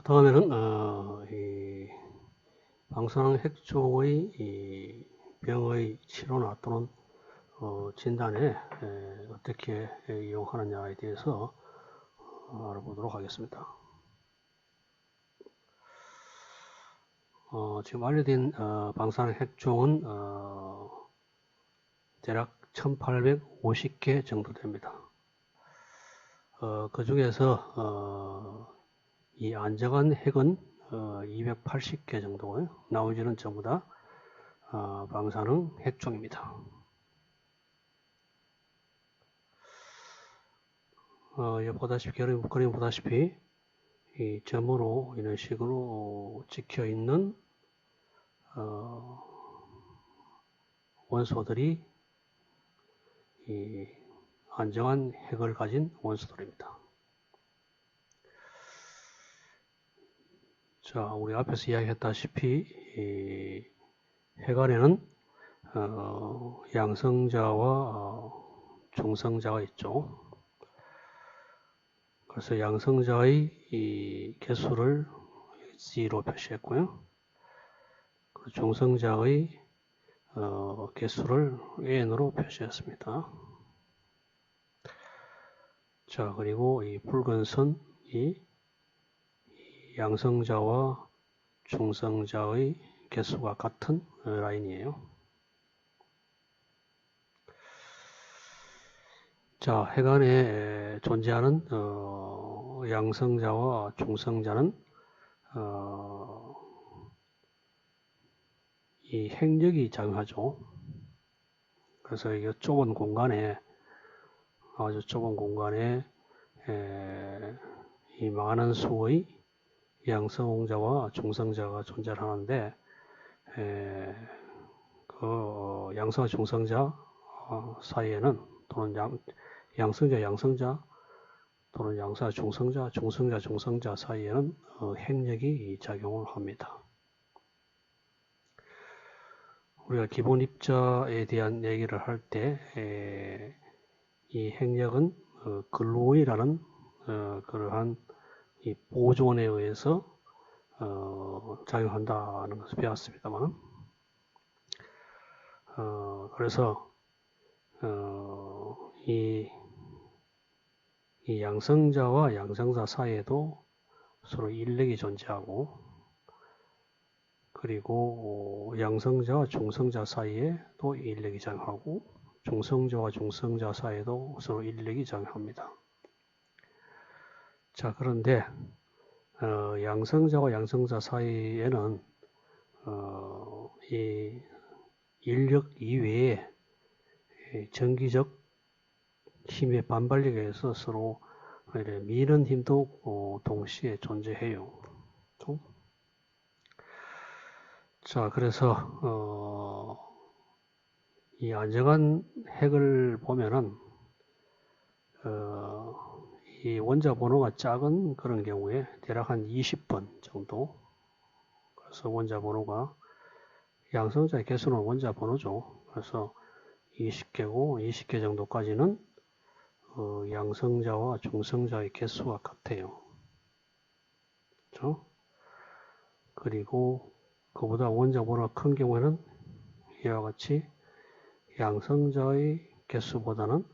다음에는 이 방사능 핵종의 이 병의 치료나 또는 진단에 어떻게 이용하느냐에 대해서 알아보도록 하겠습니다. 지금 알려진 방사능 핵종은 대략 1850개 정도 됩니다. 그 중에서 이 안정한 핵은 280개 정도고요. 나머지는 전부 다 방사능 핵종입니다. 그림 보다시피 이 점으로 이런 식으로 찍혀 있는 원소들이 이 안정한 핵을 가진 원소들입니다. 자, 우리 앞에서 이야기했다시피 이 핵 안에는 양성자와 중성자가 있죠. 그래서 양성자의 이 개수를 G로 표시했고요. 중성자의 개수를 N으로 표시했습니다. 자, 그리고 이 붉은 선이 양성자와 중성자의 개수가 같은 라인이에요. 자, 핵 안에 존재하는 양성자와 중성자는 이 핵력이 작용하죠. 그래서 이 좁은 공간에 아주 좁은 공간에 이 많은 수의 양성자와 중성자가 존재하는데 그 양성과 중성자 사이에는 또는 양성자 또는 양성자 중성자 사이에는 핵력이 작용을 합니다. 우리가 기본 입자에 대한 얘기를 할 때 이 핵력은 글루이라는 그러한 이 보존에 의해서 작용한다는 것을 배웠습니다만, 그래서 이 양성자와 양성자 사이에도 서로 인력이 존재하고, 그리고 양성자와 중성자 사이에도 인력이 작용하고, 중성자와 중성자 사이에도 서로 인력이 작용합니다. 자, 그런데 양성자와 양성자 사이에는 이 인력 이외에 전기적 힘의 반발력에 의해서 서로 미는 힘도 동시에 존재해요. 자, 그래서 이 안정한 핵을 보면은 이 원자 번호가 작은 그런 경우에 대략 한 20번 정도. 그래서 원자 번호가 양성자의 개수는 원자 번호죠. 그래서 20개고 20개 정도까지는 양성자와 중성자의 개수가 같아요. 그렇죠? 그리고 그보다 원자 번호가 큰 경우에는 이와 같이 양성자의 개수보다는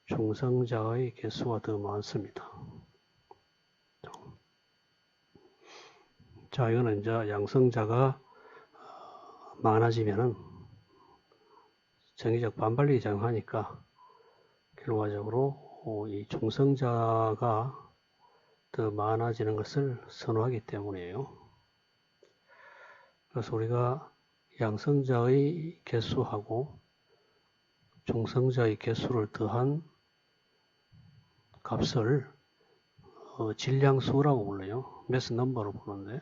중성자의 개수가 더 많습니다. 자, 이거는 이제 양성자가 많아지면은 전기적 반발력이 작용하니까 결과적으로 이 중성자가 더 많아지는 것을 선호하기 때문이에요. 그래서 우리가 양성자의 개수하고 중성자의 개수를 더한 값을 질량수라고 불러요. 매스 넘버로 부르는데,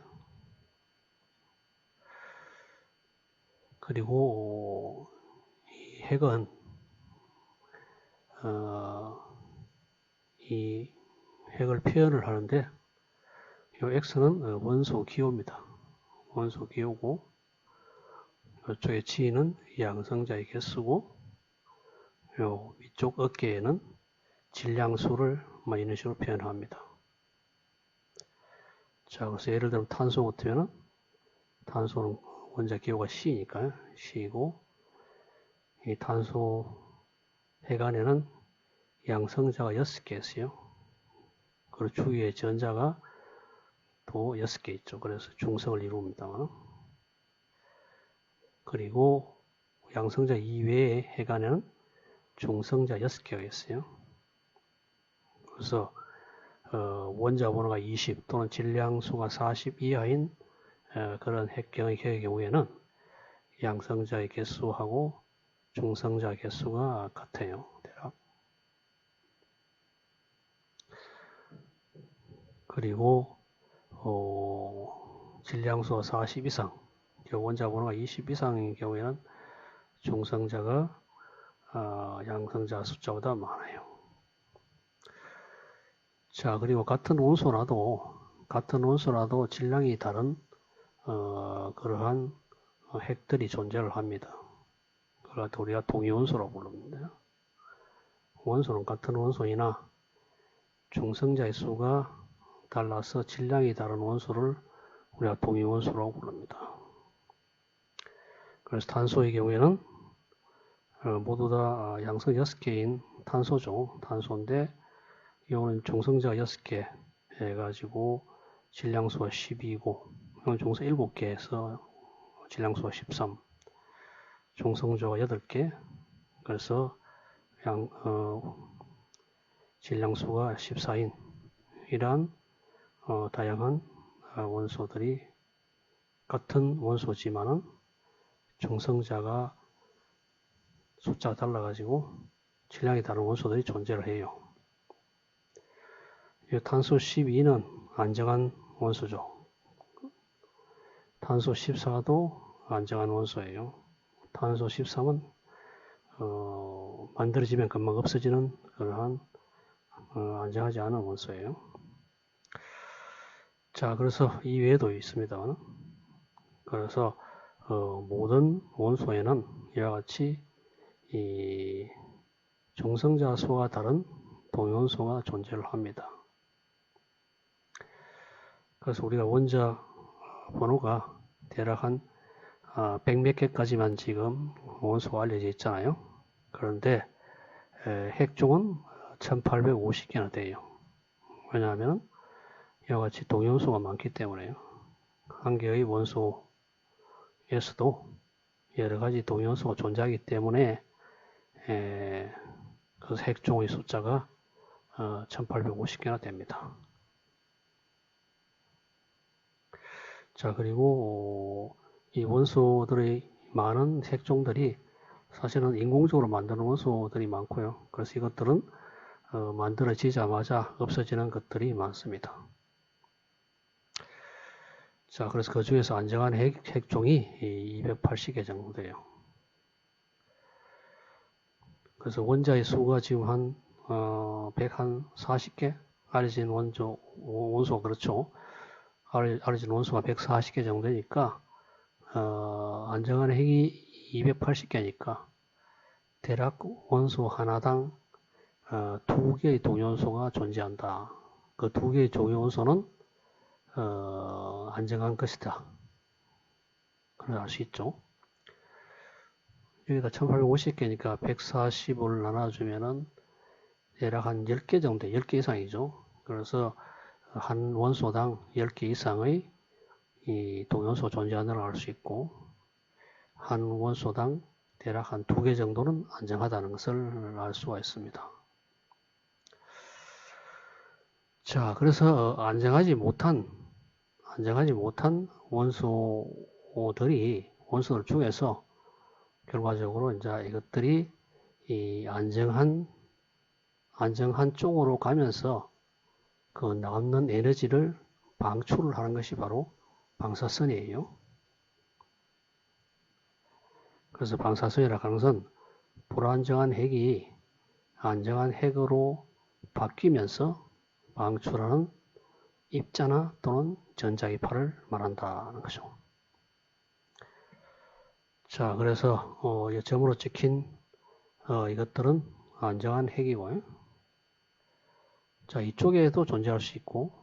그리고 이 핵은 이 핵을 표현을 하는데, 이 X는 원소 기호입니다. 원소 기호고, 이쪽에 G는 양성자의 개수고, 요 위쪽 어깨에는 질량수를 이런 식으로 표현합니다. 자, 그래서 예를 들면 탄소 같으면은 탄소는 원자 기호가 C니까요. C이고 이 탄소 핵 안에는 양성자가 6개 있어요. 그리고 주위에 전자가 또 6개 있죠. 그래서 중성을 이룹니다. 그리고 양성자 이외의 핵 안에는 중성자 6개가 있어요. 그래서 원자 번호가 20 또는 질량수가 40 이하인 그런 핵의 경우에는 양성자의 개수하고 중성자 개수가 같아요. 대략. 그리고 질량수가 40 이상, 원자 번호가 20 이상인 경우에는 중성자가 양성자 숫자보다 많아요. 자, 그리고 같은 원소라도 질량이 다른 그러한 핵들이 존재를 합니다. 그걸 우리가 동위원소라고 부릅니다. 원소는 같은 원소이나 중성자의 수가 달라서 질량이 다른 원소를 우리가 동위원소라고 부릅니다. 그래서 탄소의 경우에는 모두 다 양성 6개인 탄소죠. 탄소인데 이거는 중성자가 6개 해가지고 질량수가 12이고 이건 중성 7개에서 질량수가 13, 중성자가 8개, 그래서 질량수가 14인 이러한 다양한 원소들이 같은 원소지만은 중성자가 숫자가 달라가지고 질량이 다른 원소들이 존재를 해요. 탄소 12는 안정한 원소죠. 탄소 14도 안정한 원소예요. 탄소 13은 만들어지면 금방 없어지는 그러한 안정하지 않은 원소예요. 자, 그래서 이 외에도 있습니다. 그래서 모든 원소에는 이와 같이 이 중성자 수와 다른 동위원소가 존재를 합니다. 그래서 우리가 원자 번호가 대략 한 100몇 개까지만 지금 원소가 알려져 있잖아요. 그런데 핵종은 1850개나 돼요. 왜냐하면 이와 같이 동위원소가 많기 때문에요. 한 개의 원소에서도 여러 가지 동위원소가 존재하기 때문에 그래서 핵종의 숫자가 1850개나 됩니다. 자, 그리고 이 원소들의 많은 핵종들이 사실은 인공적으로 만드는 원소들이 많고요. 그래서 이것들은 만들어지자마자 없어지는 것들이 많습니다. 자, 그래서 그 중에서 안정한 핵종이 280개 정도 돼요. 그래서 원자의 수가 지금 한 140개? 알려진 원소 그렇죠. 알려진 원소가 140개 정도 되니까 안정한 핵이 280개니까 대략 원소 하나당 2개의 동위원소가 존재한다. 그 2개의 동위원소는 안정한 것이다. 그걸 알 수 있죠. 여기다 1850개니까 140을 나눠주면은 대략 한 10개 정도, 10개 이상이죠. 그래서 한 원소당 10개 이상의 이 동위원소 존재하는 걸 알 수 있고, 한 원소당 대략 한 2개 정도는 안정하다는 것을 알 수가 있습니다. 자, 그래서 안정하지 못한 원소들 중에서 결과적으로 이제 이것들이 이 안정한 쪽으로 가면서 그 남는 에너지를 방출을 하는 것이 바로 방사선이에요. 그래서 방사선이라고 하는 것은 불안정한 핵이 안정한 핵으로 바뀌면서 방출하는 입자나 또는 전자기파를 말한다는 거죠. 자, 그래서 점으로 찍힌 이것들은 안정한 핵이고요. 자, 이쪽에도 존재할 수 있고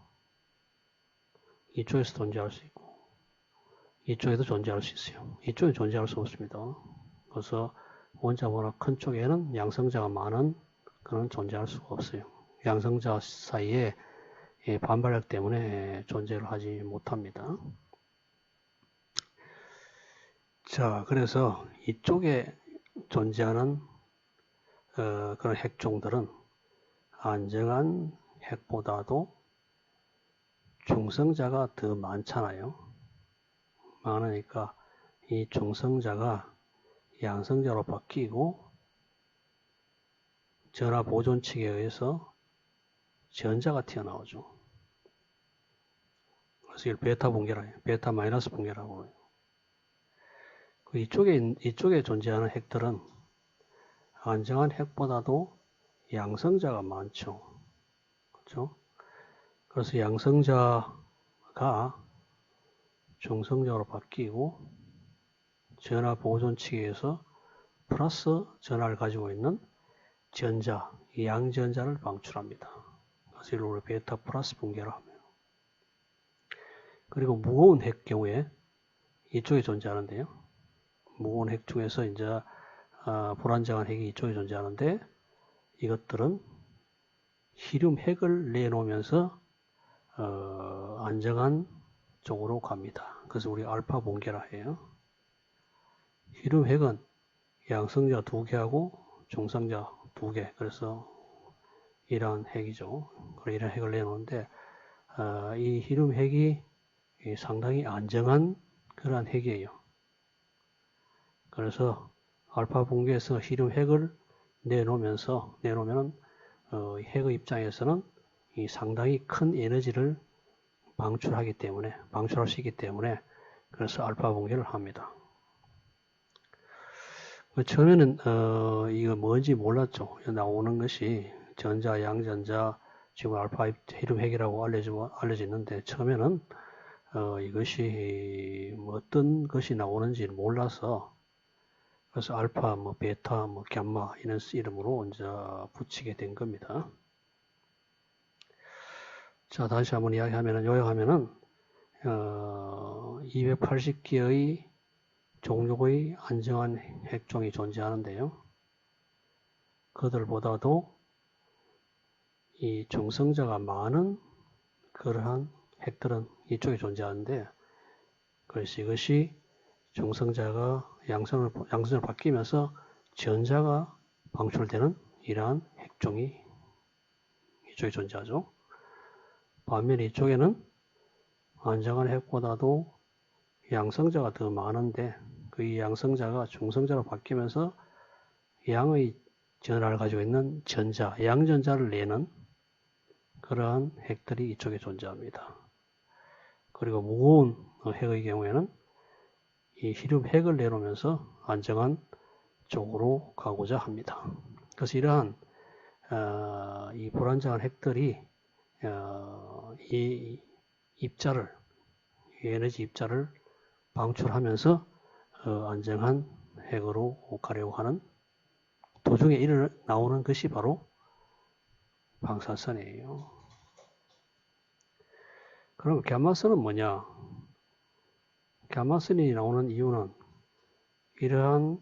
이쪽에서 존재할 수 있고 이쪽에도 존재할 수 있어요. 이쪽에 존재할 수 없습니다. 그래서 원자 워낙 큰 쪽에는 양성자가 많은 그런 존재할 수가 없어요. 양성자 사이에 반발력 때문에 존재를 하지 못합니다. 자, 그래서 이쪽에 존재하는 그런 핵종들은 안정한 핵보다도 중성자가 더 많잖아요. 많으니까 이 중성자가 양성자로 바뀌고 전하 보존 측에 의해서 전자가 튀어나오죠. 그래서 이걸 베타 분계라 해요. 베타 마이너스 분계라고 해요. 이쪽에 존재하는 핵들은 안정한 핵보다도 양성자가 많죠. 그렇죠? 그래서 양성자가 중성자로 바뀌고 전하 보존 측에서 플러스 전하를 가지고 있는 전자, 양전자를 방출합니다. 그래서 이걸 우리 베타 플러스 분계라 합니다. 그리고 무거운 핵 경우에 이쪽에 존재하는데요. 무거운 핵 중에서 이제 불안정한 핵이 이쪽에 존재하는데 이것들은 히륨 핵을 내놓으면서 안정한 쪽으로 갑니다. 그래서 우리 알파 분계라 해요. 히륨 핵은 양성자 2개하고 중성자 2개. 그래서 이러한 핵이죠. 이런 핵을 내놓는데 이 히륨 핵이 상당히 안정한 그러한 핵이에요. 그래서 알파 분계에서 히륨 핵을 내놓으면 핵의 입장에서는 이 상당히 큰 에너지를 방출할 수 있기 때문에 그래서 알파 분계를 합니다. 처음에는 이거 뭔지 몰랐죠. 나오는 것이 전자, 양전자, 지금 알파 히륨 핵이라고 알려져 있는데 처음에는 이것이 어떤 것이 나오는지 몰라서 그래서 알파, 베타, 감마 이런 이름으로 이제 붙이게 된 겁니다. 자, 다시 한번 요약하면은 280개의 종족의 안정한 핵종이 존재하는데요. 그들보다도 이 중성자가 많은 그러한 핵들은 이쪽에 존재하는데 그래서 이것이 중성자가 양성을 바뀌면서 전자가 방출되는 이러한 핵종이 이쪽에 존재하죠. 반면에 이쪽에는 안정한 핵보다도 양성자가 더 많은데 그 양성자가 중성자로 바뀌면서 양의 전하를 가지고 있는 전자, 양전자를 내는 그러한 핵들이 이쪽에 존재합니다. 그리고 무거운 핵의 경우에는 이 히륨 핵을 내놓으면서 안정한 쪽으로 가고자 합니다. 그래서 이러한 이 불안정한 핵들이 이 에너지 입자를 방출하면서 안정한 핵으로 가려고 하는 도중에 나오는 것이 바로 방사선이에요. 그럼 감마선은 뭐냐? 감마선이 나오는 이유는 이러한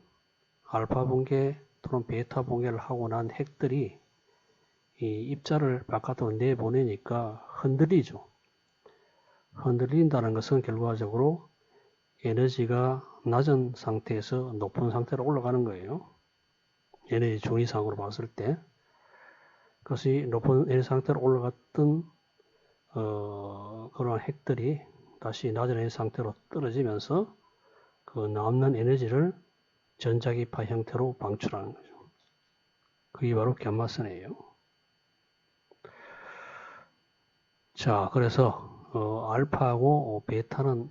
알파 분계 또는 베타 분계를 하고 난 핵들이 이 입자를 바깥으로 내보내니까 흔들리죠. 흔들린다는 것은 결과적으로 에너지가 낮은 상태에서 높은 상태로 올라가는 거예요. 에너지 중위상으로 봤을 때. 그래서 이 높은 에너지 상태로 올라갔던 그런 핵들이 다시 낮은 에너지 상태로 떨어지면서 그 남는 에너지를 전자기파 형태로 방출하는 거죠. 그게 바로 감마선이에요. 자, 그래서 알파하고 베타는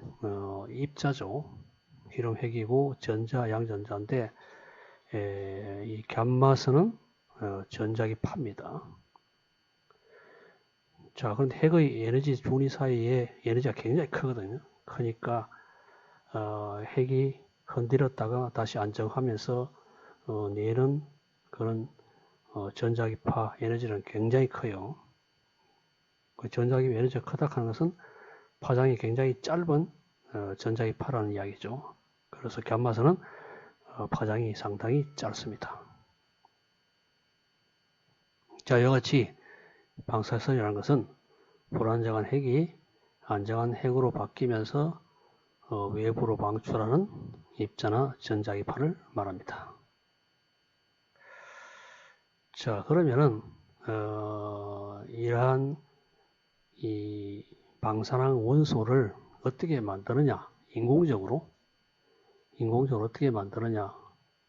입자죠. 히륨 핵이고 전자, 양전자인데 이 감마선은 전자기파입니다. 자, 그런데 핵의 에너지 준위 사이에 에너지가 굉장히 크거든요. 크니까 핵이 흔들었다가 다시 안정하면서 내는 그런 전자기파 에너지는 굉장히 커요. 그 전자기파 에너지가 크다 하는 것은 파장이 굉장히 짧은 전자기파라는 이야기죠. 그래서 감마선은 파장이 상당히 짧습니다. 자, 이와 같이 방사선이라는 것은 불안정한 핵이 안정한 핵으로 바뀌면서 외부로 방출하는 입자나 전자기파를 말합니다. 자, 그러면은 이러한 이 방사능 원소를 어떻게 만드느냐, 인공적으로 어떻게 만드느냐,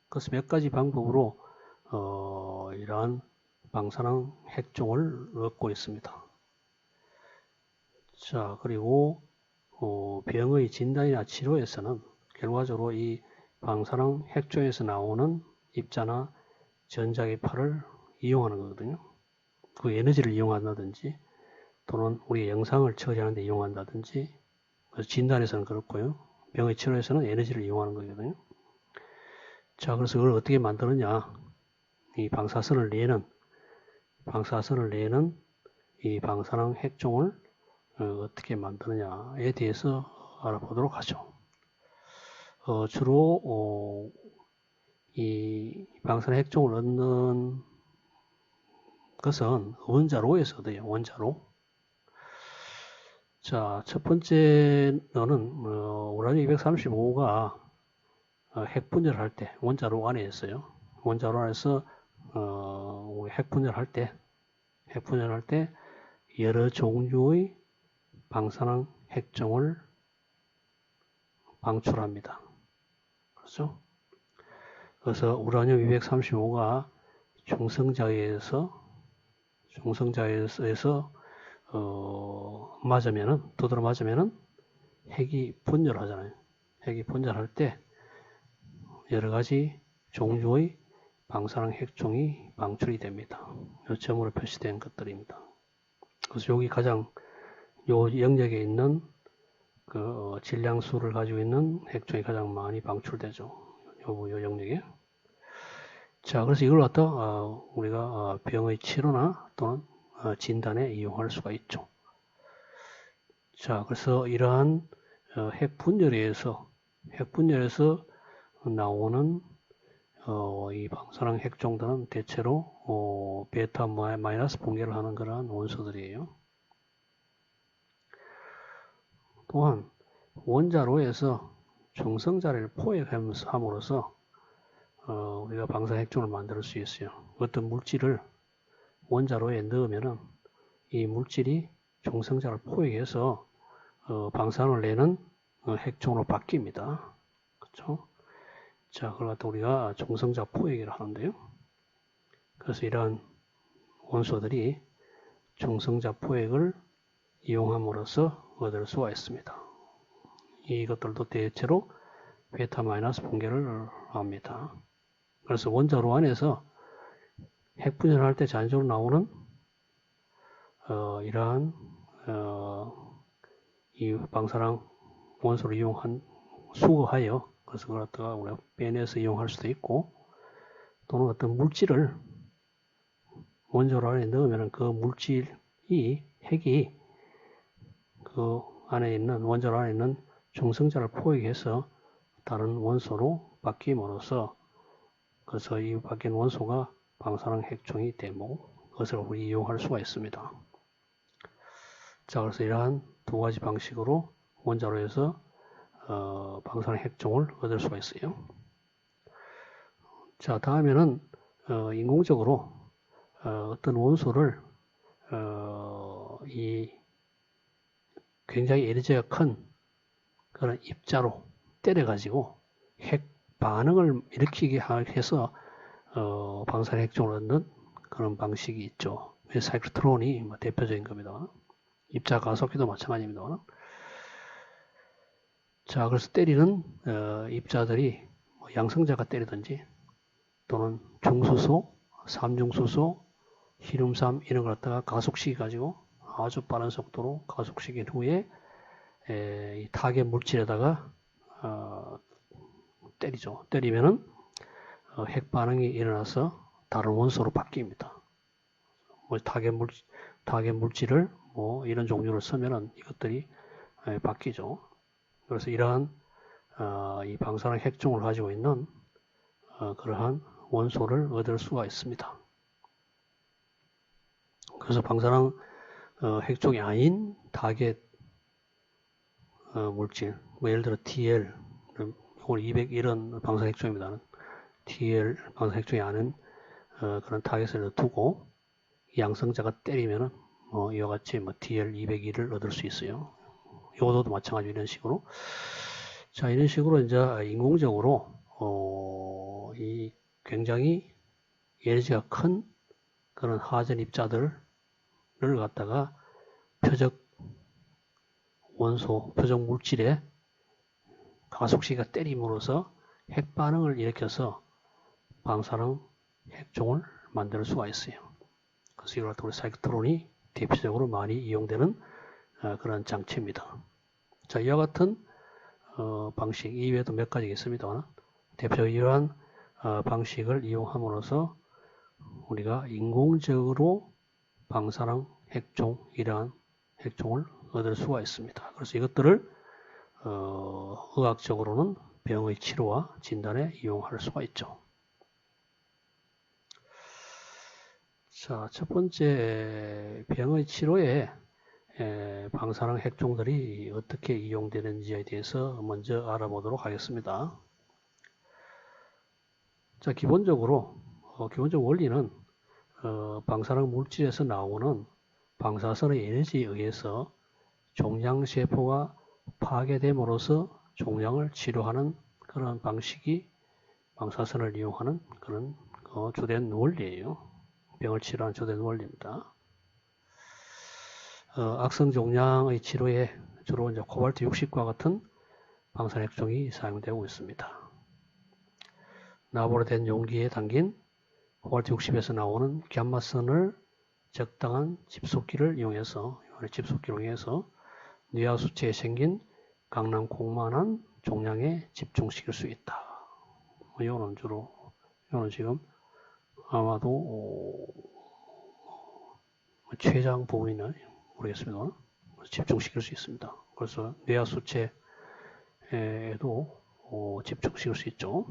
그래서 몇 가지 방법으로 이러한 방사능 핵종을 얻고 있습니다. 자, 그리고 병의 진단이나 치료에서는 결과적으로 이 방사능 핵종에서 나오는 입자나 전자기파를 이용하는 거거든요. 그 에너지를 이용한다든지 또는 우리의 영상을 처리하는 데 이용한다든지, 그래서 진단에서는 그렇고요. 병의 치료에서는 에너지를 이용하는 거거든요. 자, 그래서 그걸 어떻게 만드느냐, 이 방사선을 내는 이 방사능 핵종을 어떻게 만드느냐에 대해서 알아보도록 하죠. 주로 이 방사능 핵종을 얻는 것은 원자로에서 얻어요. 원자로. 자, 첫 번째는 우라늄 235가 핵 분열할 때 원자로 안에 있어요. 원자로 안에서 핵 분열할 때 여러 종류의 방사능 핵종을 방출합니다. 그렇죠? 그래서 우라늄 235가 중성자위에서 두드러 맞으면은 핵이 분열하잖아요. 핵이 분열할 때 여러 가지 종류의 방사능 핵종이 방출이 됩니다. 이 점으로 표시된 것들입니다. 그래서 여기 가장 요 영역에 있는 그 질량수를 가지고 있는 핵종이 가장 많이 방출되죠. 요 영역에. 자, 그래서 이걸 갖다 우리가 병의 치료나 또는 진단에 이용할 수가 있죠. 자, 그래서 이러한 핵 분열에서 나오는 이 방사능 핵종들은 대체로 베타 마이너스 분계를 하는 그러한 원소들이에요. 또한 원자로에서 중성자를 포획함으로써 우리가 방사능 핵종을 만들 수 있어요. 어떤 물질을 원자로에 넣으면은 이 물질이 중성자를 포획해서 방사능을 내는 핵종으로 바뀝니다. 그렇죠? 자, 그걸 갖다 우리가 중성자 포획이라 하는데요. 그래서 이러한 원소들이 중성자 포획을 이용함으로써 얻을 수가 있습니다. 이것들도 대체로 베타 마이너스 분계를 합니다. 그래서 원자로 안에서 핵 분열할 때 자연적으로 나오는 이러한 이 방사능 원소를 수거하여 그래서 그걸 갖다가 우리가 빼내서 이용할 수도 있고, 또는 어떤 물질을 원자로 안에 넣으면 그 물질이 핵이 그 안에 있는 원자로 안에 있는 중성자를 포획해서 다른 원소로 바뀜으로써 그래서 이 바뀐 원소가 방사능 핵종이 되고 그것을 우리 이용할 수가 있습니다. 자, 그래서 이러한 두 가지 방식으로 원자로에서 방사능 핵종을 얻을 수가 있어요. 자, 다음에는 인공적으로 어떤 원소를 이 굉장히 에너지가 큰 그런 입자로 때려가지고 핵 반응을 일으키게 해서 방사능 핵종을 얻는 그런 방식이 있죠. 사이클트론이 대표적인 겁니다. 입자 가속기도 마찬가지입니다. 자, 그래서 때리는 입자들이 양성자가 때리든지 또는 중수소, 삼중수소, 히륨3 이런 걸 갖다가 가속시켜 가지고 아주 빠른 속도로 가속시킨 후에 이 타겟 물질에다가 때리죠. 때리면은 핵 반응이 일어나서 다른 원소로 바뀝니다. 타겟 물질을 이런 종류를 쓰면은 이것들이 바뀌죠. 그래서 이러한 이 방사능 핵종을 가지고 있는 그러한 원소를 얻을 수가 있습니다. 그래서 방사능 핵종이 아닌 타겟 물질, 뭐 예를 들어 TL, 오늘 201은 방사능 핵종입니다. TL 방사능 핵종이 아닌 그런 타겟을 두고 양성자가 때리면은 이와 같이 TL 201을 얻을 수 있어요. 요도도 마찬가지로 이런 식으로. 자, 이런 식으로 이제 인공적으로 이 굉장히 에너지가 큰 그런 하전 입자들을 갖다가 표적 원소, 표적 물질에 가속시가 때림으로써 핵 반응을 일으켜서 방사능 핵종을 만들 수가 있어요. 그래서 이걸 갖다 우리 사이클트론이 대표적으로 많이 이용되는 그런 장치입니다. 자, 이와 같은 방식 이외에도 몇 가지 있습니다. 대표적으로 이러한 방식을 이용함으로써 우리가 인공적으로 방사능 핵종, 이러한 핵종을 얻을 수가 있습니다. 그래서 이것들을 의학적으로는 병의 치료와 진단에 이용할 수가 있죠. 자, 첫 번째 병의 치료에 방사능 핵종들이 어떻게 이용되는지에 대해서 먼저 알아보도록 하겠습니다. 자, 기본적으로 기본적 원리는 방사능 물질에서 나오는 방사선의 에너지에 의해서 종양세포가 파괴됨으로써 종양을 치료하는 그런 방식이 방사선을 이용하는 그런 주된 원리예요. 병을 치료하는 주된 원리입니다. 악성 종양의 치료에 주로 이제 코발트 60과 같은 방사능 핵종이 사용되고 있습니다. 나보로 된 용기에 담긴 코발트 60에서 나오는 감마선을 적당한 집속기를 이용해서 뇌하 수체에 생긴 강낭콩만한 종양에 집중시킬 수 있다. 이거는 지금 아마도 췌장 부분이나 모르겠습니다. 집중시킬 수 있습니다. 그래서 뇌하 수체에도 집중시킬 수 있죠.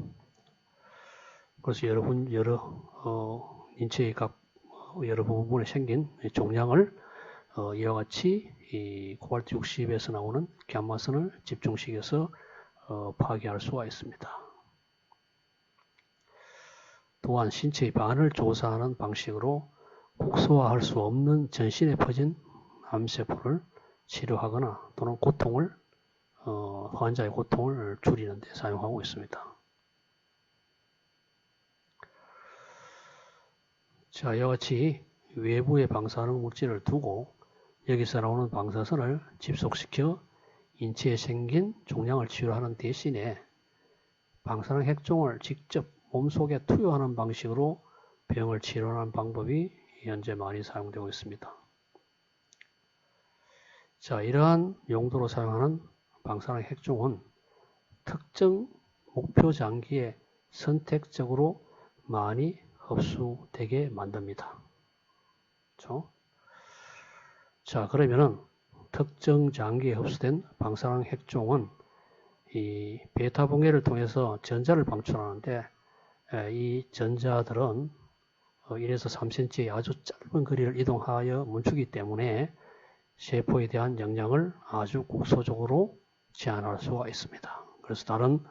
그래서 여러 인체의 각 여러 부분에 생긴 종양을 이와 같이 이 코발트 60에서 나오는 감마선을 집중시켜서 파괴할 수가 있습니다. 또한 신체의 반을 조사하는 방식으로 국소화할 수 없는 전신에 퍼진 암세포를 치료하거나 또는 환자의 고통을 줄이는 데 사용하고 있습니다. 자, 이와 같이 외부의 방사능 물질을 두고 여기서 나오는 방사선을 집속시켜 인체에 생긴 종양을 치료하는 대신에 방사능 핵종을 직접 몸속에 투여하는 방식으로 병을 치료하는 방법이 현재 많이 사용되고 있습니다. 자, 이러한 용도로 사용하는 방사능 핵종은 특정 목표 장기에 선택적으로 많이 흡수되게 만듭니다. 그렇죠? 자, 그러면은 특정 장기에 흡수된 방사능 핵종은 이 베타 봉해를 통해서 전자를 방출하는데 이 전자들은 1에서 3cm의 아주 짧은 거리를 이동하여 멈추기 때문에 세포에 대한 영향을 아주 국소적으로 제한할 수가 있습니다. 그래서 다른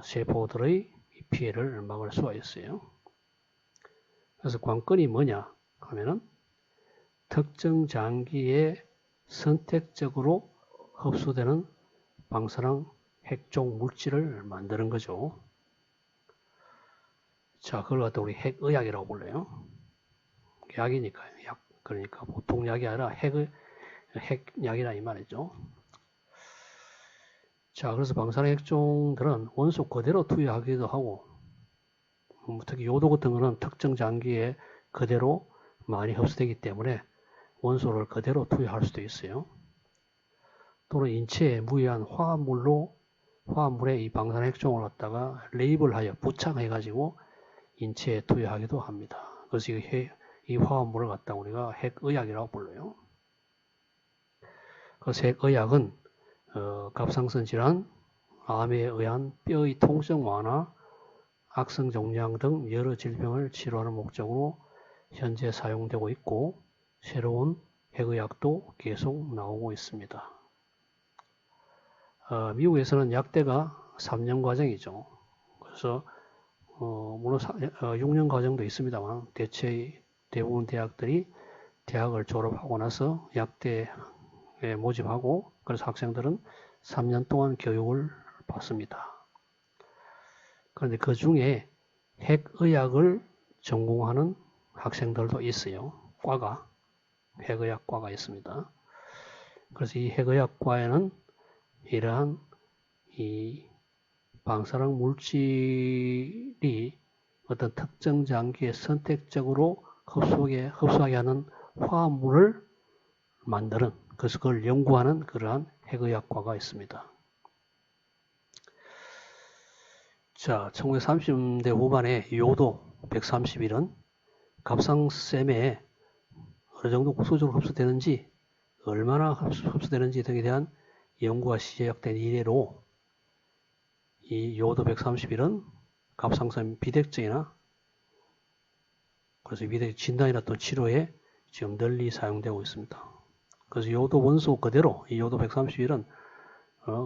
세포들의 피해를 막을 수가 있어요. 그래서 관건이 뭐냐 하면은 특정 장기에 선택적으로 흡수되는 방사능 핵종 물질을 만드는 거죠. 자, 그걸 갖다 우리 핵의학이라고 불러요. 약이니까요. 약. 그러니까 보통 약이 아니라 핵약이라 이 말이죠. 자, 그래서 방사능 핵종들은 원소 그대로 투여하기도 하고, 특히 요도 같은 거는 특정 장기에 그대로 많이 흡수되기 때문에 원소를 그대로 투여할 수도 있어요. 또는 인체에 무해한 화합물에 이 방사능 핵종을 갖다가 레이블하여 부착해가지고 인체에 투여하기도 합니다. 그래서 이 화합물을 갖다 우리가 핵의학이라고 불러요. 그래서 핵의학은 갑상선 질환, 암에 의한 뼈의 통증 완화, 악성 종양 등 여러 질병을 치료하는 목적으로 현재 사용되고 있고 새로운 핵의학도 계속 나오고 있습니다. 미국에서는 약대가 3년 과정이죠. 그래서 물론 6년 과정도 있습니다만 대부분 대학들이 대학을 졸업하고 나서 약대에 모집하고 그래서 학생들은 3년 동안 교육을 받습니다. 그런데 그 중에 핵의학을 전공하는 학생들도 있어요. 핵의학과가 있습니다. 그래서 이 핵의학과에는 이러한 이 방사능 물질이 어떤 특정 장기에 선택적으로 흡수하게 하는 화합물을 만드는, 그래서 그걸 연구하는 그러한 핵의학과가 있습니다. 자, 1930년대 후반에 요도 131은 갑상샘에 어느 정도 국소적으로 흡수되는지, 얼마나 흡수되는지 등에 대한 연구가 시작된 이래로 이 요도 131은 갑상선 비대증이나 그래서 비대증 진단이나 또 치료에 지금 널리 사용되고 있습니다. 그래서 요도 원소 그대로 이 요도 131은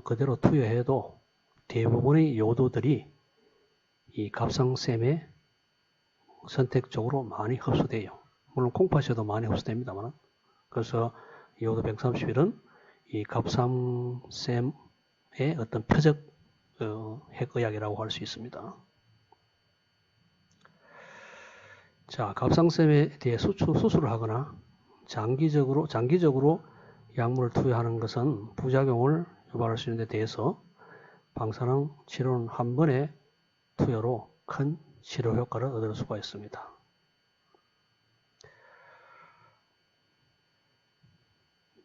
그대로 투여해도 대부분의 요도들이 이 갑상샘에 선택적으로 많이 흡수돼요. 물론 콩팥에도 많이 흡수됩니다만, 그래서 요도 131은 이 갑상샘의 어떤 표적 핵의학이라고 할 수 있습니다. 자, 갑상샘에 대해 수술을 하거나 장기적으로 약물을 투여하는 것은 부작용을 유발할 수 있는 데 대해서 방사능 치료는 한 번의 투여로 큰 치료 효과를 얻을 수가 있습니다.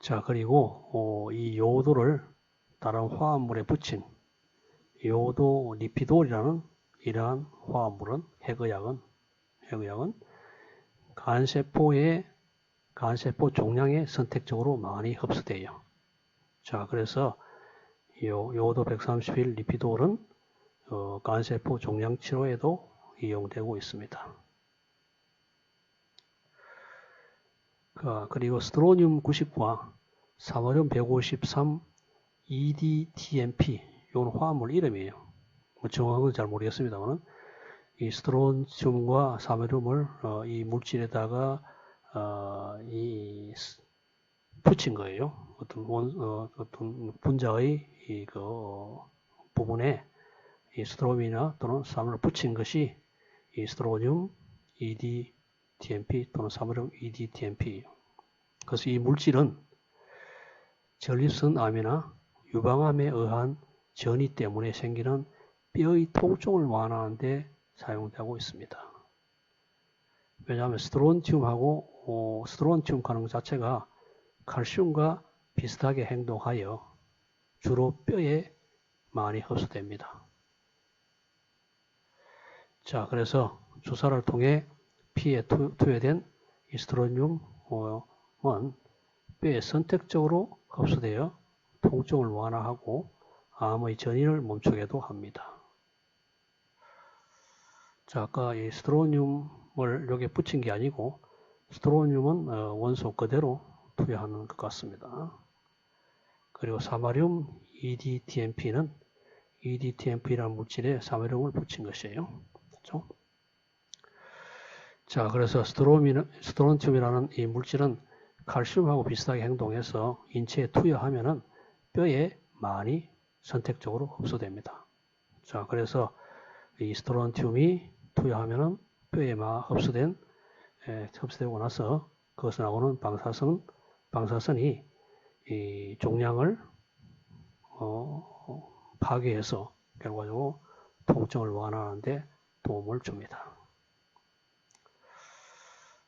자, 그리고 이 요도를 다른 화합물에 붙인 요도 리피돌이라는 이러한 화합물은 핵의학은 간세포 종양에 선택적으로 많이 흡수돼요. 자, 그래서 요도 131 리피돌은 간세포 종양 치료에도 이용되고 있습니다. 그리고 스트로늄 90과 사마륨 153 EDTMP, 이건 화합물 이름이에요. 정확한 건 잘 모르겠습니다만, 이 스트론튬과 사마륨을 이 물질에다가 붙인 거예요. 어떤 분자의 부분에 이 스트로민이나 또는 사마륨을 붙인 것이 이 스트로늄 EDTMP 또는 사마륨 EDTMP. 그래서 이 물질은 전립선 암이나 유방암에 의한 전이 때문에 생기는 뼈의 통증을 완화하는 데 사용되고 있습니다. 왜냐하면 스트론튬 가능 자체가 칼슘과 비슷하게 행동하여 주로 뼈에 많이 흡수됩니다. 자, 그래서 주사를 통해 피에 투여된 이 스트론륨은 뼈에 선택적으로 흡수되어 통증을 완화하고 암의 전이를 멈추게도 합니다. 자, 아까 이 스트로늄을 여기에 붙인 게 아니고 스트로늄은 원소 그대로 투여하는 것 같습니다. 그리고 사마륨 EDTMP라는 물질에 사마륨을 붙인 것이에요. 그렇죠? 자, 그래서 스트론튬이라는 이 물질은 칼슘하고 비슷하게 행동해서 인체에 투여하면은 뼈에 많이 선택적으로 흡수됩니다. 자, 그래서 이 스트론튬이 투여하면은 뼈에 흡수되고 나서 거기서 나오는 방사선이 이 종양을 파괴해서 결과적으로 통증을 완화하는 데 도움을 줍니다.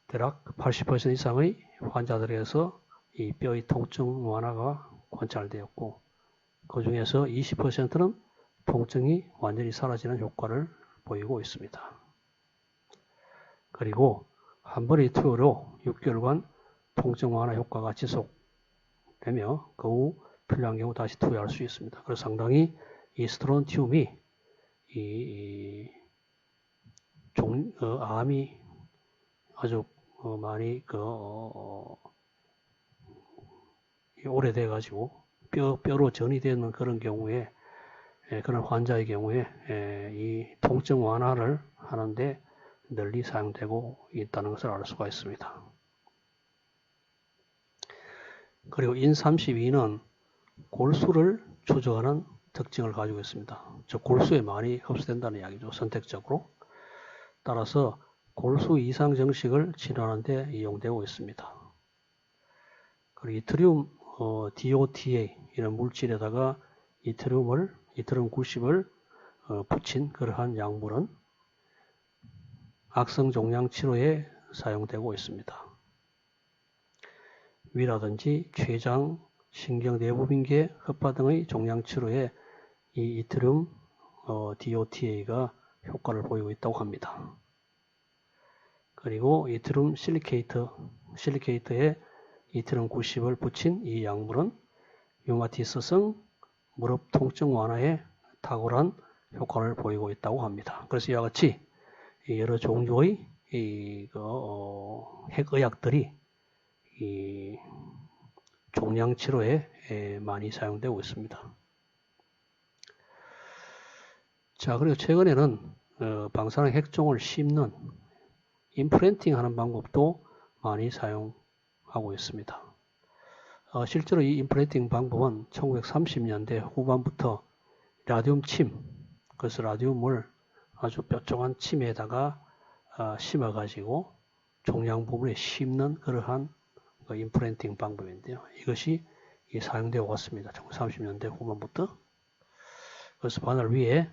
대략 80% 이상의 환자들에서 이 뼈의 통증 완화가 관찰되었고, 그 중에서 20%는 통증이 완전히 사라지는 효과를 보이고 있습니다. 그리고 한 번의 투여로 6개월간 통증 완화 효과가 지속되고 되며 그 후 필요한 경우 다시 투여할 수 있습니다. 그래서 상당히 이 스트론튬이 암이 아주 많이 오래돼 가지고 뼈로 전이 되는 그런 경우에 그런 환자의 경우에 이 통증 완화를 하는데 널리 사용되고 있다는 것을 알 수가 있습니다. 그리고 인32는 골수를 추적하는 특징을 가지고 있습니다. 즉 골수에 많이 흡수된다는 이야기죠. 선택적으로. 따라서 골수 이상 정식을 치료하는 데 이용되고 있습니다. 그리고 이트리움 DOTA 이런 물질에다가 이트리움 90을 붙인 그러한 약물은 악성 종양 치료에 사용되고 있습니다. 위라든지 췌장, 신경 내부빈계, 흑파 등의 종양 치료에 이 이트리움 DOTA가 효과를 보이고 있다고 합니다. 그리고 이트리움 실리케이트에 이트리움 90을 붙인 이 약물은 류마티스성 무릎 통증 완화에 탁월한 효과를 보이고 있다고 합니다. 그래서 이와 같이 여러 종류의 핵의약들이 이 종양 치료에 많이 사용되고 있습니다. 자, 그리고 최근에는 방사능 핵종을 심는 임플란팅 하는 방법도 많이 사용하고 있습니다. 실제로 이 임플란팅 방법은 1930년대 후반부터 라듐 침, 그래서 라듐을 아주 뾰족한 침에다가 심어가지고 종양 부분에 심는 그러한 임플란팅 방법인데요. 이것이 사용되어 왔습니다. 1930년대 후반부터. 그래서 바늘 위에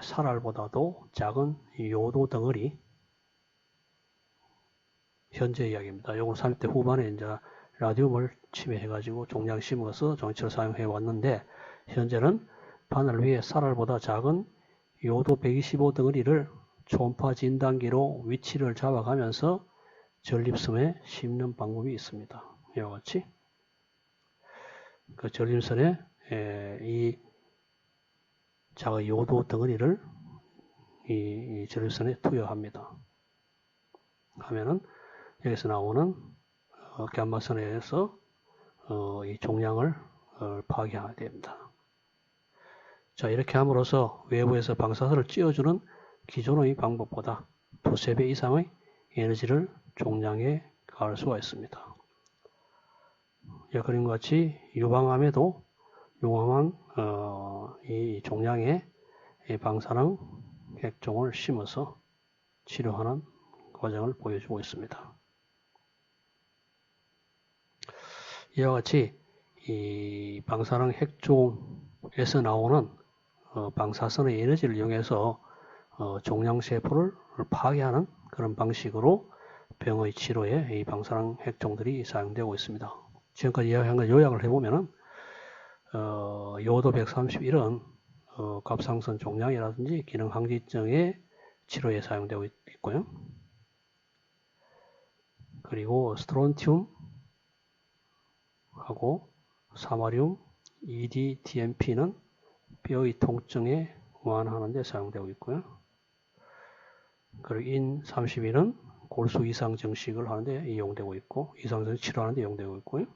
살알보다도 작은 요도 덩어리, 현재 이야기입니다. 이건 30대 후반에 이제 라듐을 침해해가지고 종양 심어서 정치로 사용해 왔는데, 현재는 바늘 위에 살알보다 작은 요도 125 덩어리를 초음파 진단기로 위치를 잡아가면서 전립선에 심는 방법이 있습니다. 이와 같이 그 전립선에 이 작은 요도 덩어리를 이 전립선에 투여합니다. 하면은 여기서 나오는 감마선에 의해서 이 종양을 파괴하게 됩니다. 자, 이렇게 함으로써 외부에서 방사선을 찌어주는 기존의 방법보다 두세 배 이상의 에너지를 종양에 가할 수가 있습니다. 그림과 같이 유방암에도 용암한 이 종양에 방사능 핵종을 심어서 치료하는 과정을 보여주고 있습니다. 이와 같이 이 방사능 핵종에서 나오는 방사선의 에너지를 이용해서 종양세포를 파괴하는 그런 방식으로 병의 치료에 이 방사능 핵종들이 사용되고 있습니다. 지금까지 이야기한 걸 요약을 해보면은 요도 131은 갑상선 종양이라든지 기능항진증의 치료에 사용되고 있고요. 그리고 스트론튬 하고 사마륨, EDTMP는 뼈의 통증에 완화하는 데 사용되고 있고요. 그리고 인32는 골수 이상 정식을 하는데 이용되고 있고, 이상정식 치료하는 데 이용되고 있고요.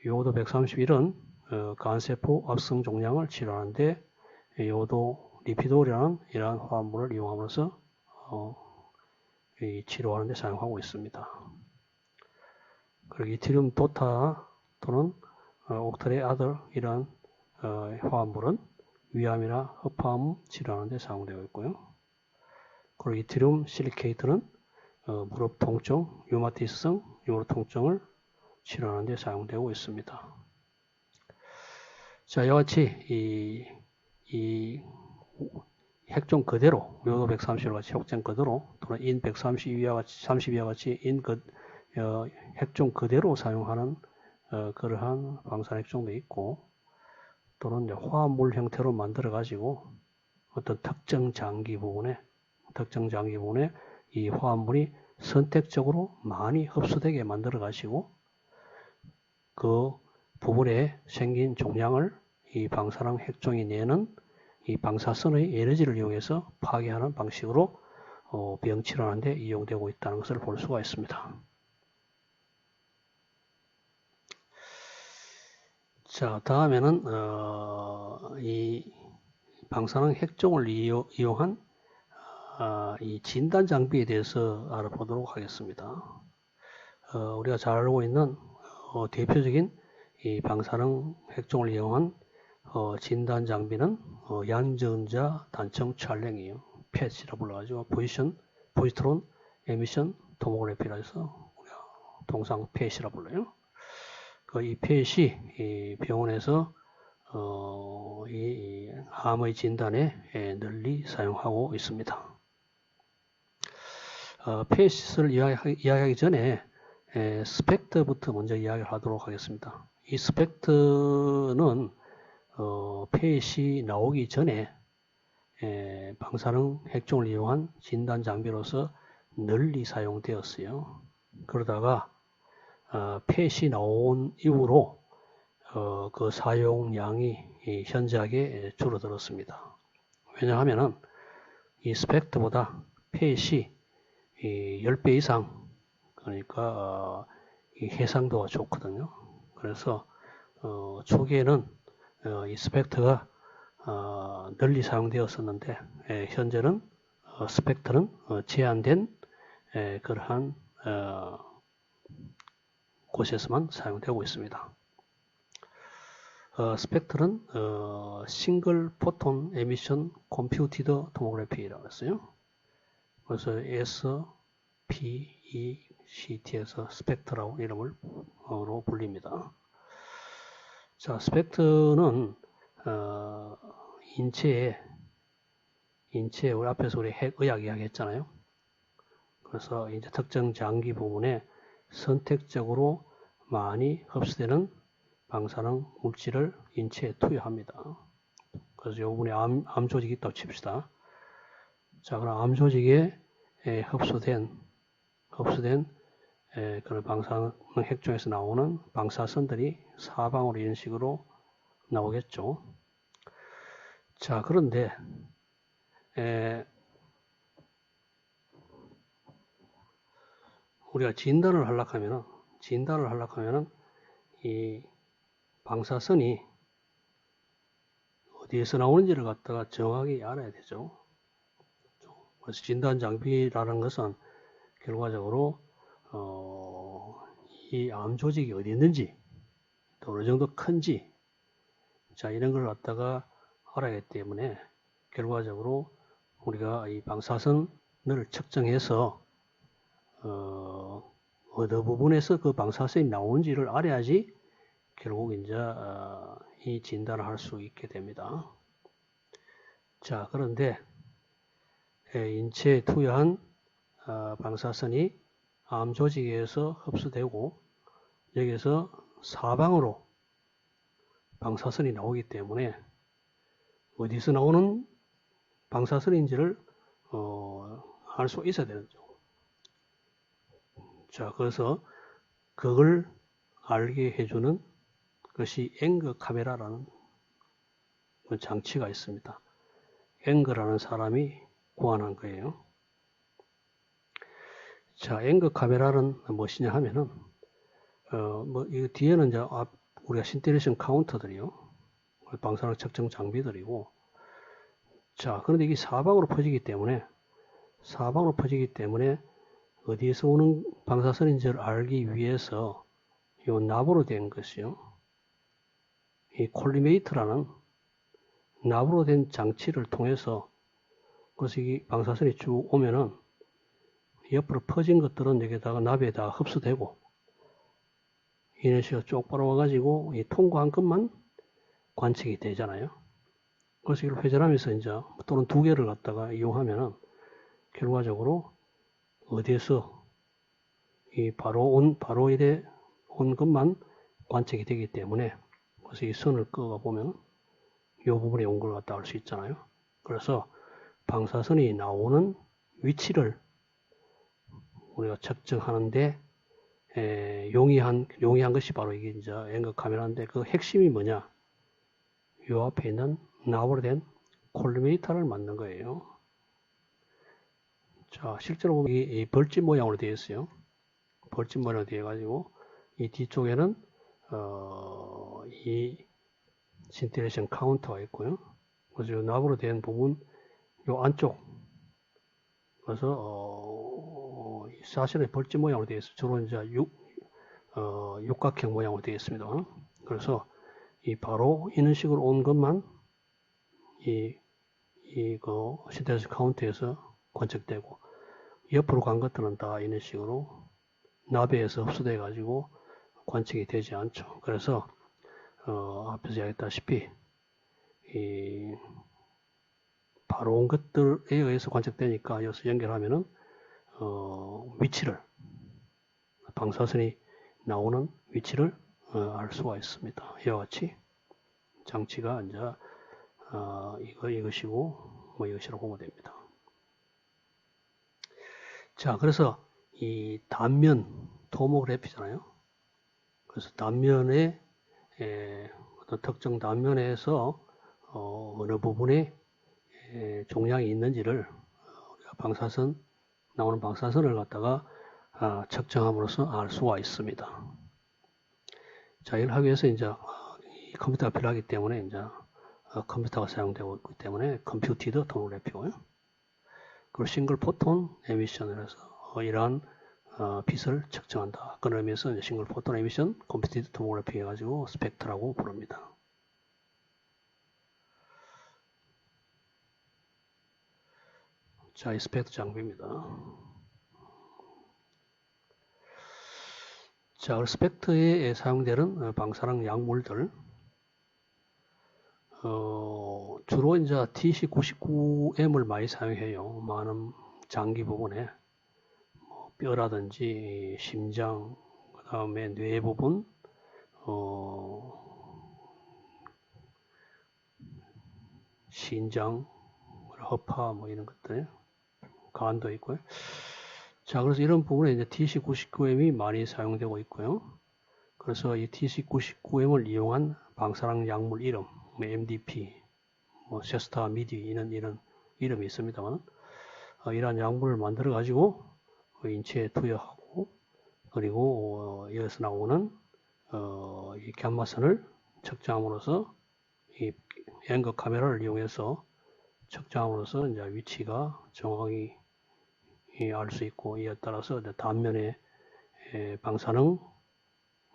요도 131은 간세포 합성 종양을 치료하는데 요도 리피돌이라는 이러한 화합물을 이용하면서 치료하는 데 사용하고 있습니다. 그리고 이트리움 도타 또는 옥트레 아들 이러한 화합물은 위암이나 허파암 치료하는 데 사용되고 있고요. 그리고 이트리움 실리케이트는 무릎 통증, 류마티스성 무릎 통증을 치료하는 데 사용되고 있습니다. 자, 이와 같이 이 핵종 그대로 요도 130과 같이 핵종 그대로 또는 인 132와 같이 핵종 그대로 사용하는 그러한 방사능 핵종도 있고, 또는 화합물 형태로 만들어 가지고 어떤 특정 장기 부분에 이 화합물이 선택적으로 많이 흡수되게 만들어 가지고 그 부분에 생긴 종양을 이 방사능 핵종이 내는 이 방사선의 에너지를 이용해서 파괴하는 방식으로 병치료하는 데 이용되고 있다는 것을 볼 수가 있습니다. 자, 다음에는 이 방사능 핵종을 이용한 이 진단 장비에 대해서 알아보도록 하겠습니다. 우리가 잘 알고 있는 대표적인 이 방사능 핵종을 이용한 진단 장비는 양전자 단청 촬영이에요. PET이라 불러가지고 포지트론 에미션 토모그래피라 해서 우리가 통상 PET이라 불러요. 이 PET이 이 병원에서 이 암의 진단에 널리 사용하고 있습니다. PET을 이야기하기 전에 스펙트부터 먼저 이야기를 하도록 하겠습니다. 이 스펙트는 PET이 나오기 전에 방사능 핵종을 이용한 진단 장비로서 널리 사용되었어요. 그러다가 PET이 나온 이후로 그 사용량이 현저하게 줄어들었습니다. 왜냐하면 이 스펙트보다 PET이 10배 이상, 그러니까 이 해상도가 좋거든요. 그래서 초기에는 이 스펙트가 널리 사용되었었는데 현재는 스펙트는 제한된 그러한 곳에서만 사용되고 있습니다. 스펙트는 싱글 포톤 에미션 컴퓨티드 토모그래피라고 했어요. 그래서 SPECT에서 스펙트라고 이름으로 불립니다. 자, 스펙트는 인체에 우리 앞에서 우리 핵의학 이야기했잖아요. 그래서 이제 특정 장기 부분에 선택적으로 많이 흡수되는 방사능 물질을 인체에 투여합니다. 그래서 이 부분에 암 조직이 있다고 칩시다. 자, 그럼 암 조직에 흡수된 그런 방사능 핵종에서 나오는 방사선들이 사방으로 이런 식으로 나오겠죠. 자, 그런데 우리가 진단을 하려고 하면은 이 방사선이 어디에서 나오는지를 갖다가 정확히 알아야 되죠. 그래서 진단 장비라는 것은 결과적으로 이 암 조직이 어디 있는지, 또 어느 정도 큰지, 자, 이런 걸 갖다가 알아야 하기 때문에 결과적으로 우리가 이 방사선을 측정해서 어느 부분에서 그 방사선이 나오는지를 알아야지 결국 이제 이 진단을 할 수 있게 됩니다. 자, 그런데 인체에 투여한 방사선이 암 조직에서 흡수되고 여기서 사방으로 방사선이 나오기 때문에 어디서 나오는 방사선인지를 알 수 있어야 되죠. 자, 그래서 그걸 알게 해주는 것이 앵거 카메라라는 장치가 있습니다. 앵거라는 사람이 고안한 거예요. 자, 앵거 카메라는 무엇이냐 하면은 이 뒤에는 이제 우리가 신테레이션 카운터들이요, 방사능 측정 장비들이고, 자, 그런데 이게 사방으로 퍼지기 때문에 어디에서 오는 방사선인지를 알기 위해서 이 납으로 된 것이요, 이 콜리메이터라는 납으로 된 장치를 통해서, 그래서 이 방사선이 쭉 오면은 옆으로 퍼진 것들은 여기다가 납에다가 흡수되고, 이런 식으로 쪽바로 와가지고 이 통과한 것만 관측이 되잖아요. 그래서 이걸 회전하면서 이제 또는 두 개를 갖다가 이용하면은 결과적으로 어디에서 이 바로 이래 온 것만 관측이 되기 때문에, 그래서 이 선을 끄어 보면 이 부분에 온 걸 갖다 알 수 있잖아요. 그래서 방사선이 나오는 위치를 우리가 측정하는데 용이한 것이 바로 이게 이제 앵글 카메라인데 그 핵심이 뭐냐? 요 앞에 있는 나우로 된 콜리메이터를 만든 거예요. 자, 실제로 보면 이 벌집 모양으로 되어 있어요. 벌집 모양으로 되어 가지고 이 뒤쪽에는 이 신테레이션 카운터가 있고요. 그래서 요 나우로 된 부분 요 안쪽 그래서 사실은 벌집 모양으로 되어 있어요. 주로 이제 육각형 모양으로 되어 있습니다. 그래서 이 바로 이런 식으로 온 것만 그 신테레이션 카운터에서 관측되고 옆으로 간 것들은 다 이런 식으로 나베에서 흡수돼 가지고 관측이 되지 않죠. 그래서 앞에서 이야기했다시피 바로 온 것들에 의해서 관측되니까 여기서 연결하면은 위치를 방사선이 나오는 위치를 알 수가 있습니다. 이와 같이 장치가 이제 이것이고 뭐 이것이라고 보면 됩니다. 자, 그래서 이 단면 토모그래피잖아요. 그래서 단면에 어떤 특정 단면에서 어느 부분에 종양이 있는지를 우리가 나오는 방사선을 갖다가 측정함으로써 알 수가 있습니다. 자, 이걸 하기 위해서 이제 컴퓨터가 필요하기 때문에 이제 컴퓨터가 사용되고 있기 때문에 컴퓨티드 토모그래피고요. 그리고 싱글 포톤 에미션을 해서 이러한 빛을 측정한다. 그런 의미에서 이제 싱글 포톤 에미션 컴퓨티드 토모그래피 해가지고 스펙트라고 부릅니다. 자, 이 스펙트 장비입니다. 자, 스펙트에 사용되는 방사능 약물들 주로 이제 TC99M을 많이 사용해요. 많은 장기 부분에 뼈라든지 심장, 그 다음에 뇌 부분, 신장, 허파 뭐 이런 것들, 간도 있고요. 자, 그래서 이런 부분에 이제 TC99M이 많이 사용되고 있고요. 그래서 이 TC99M을 이용한 방사능 약물 이름, MDP, 셰스타 미디 이런 이름이 있습니다만, 이러한 약물을 만들어 가지고 인체에 투여하고, 그리고 여기서 나오는 이 감마선을 측정함으로써 이 앵글 카메라를 이용해서 측정함으로써 이제 위치가 정확히 알 수 있고, 이에 따라서 단면에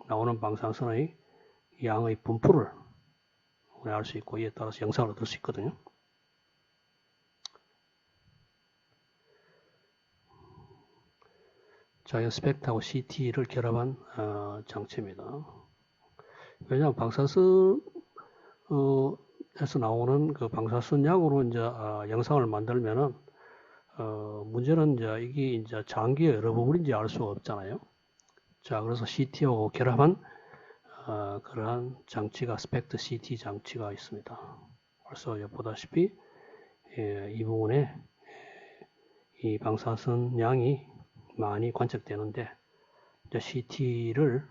나오는 방사선의 양의 분포를 알 수 있고, 이에 따라서 영상을 얻을 수 있거든요. 자, 이 스펙트하고 CT를 결합한 장치입니다. 왜냐하면 방사선에서 나오는 그 방사선 약으로 이제 영상을 만들면은 문제는 이제 이게 이제 장기의 여러 부분인지 알 수가 없잖아요. 자, 그래서 CT하고 결합한 그러한 장치가 스펙트 CT 장치가 있습니다. 그래서 보다시피 이 부분에 이 방사선 양이 많이 관측되는데 이제 CT를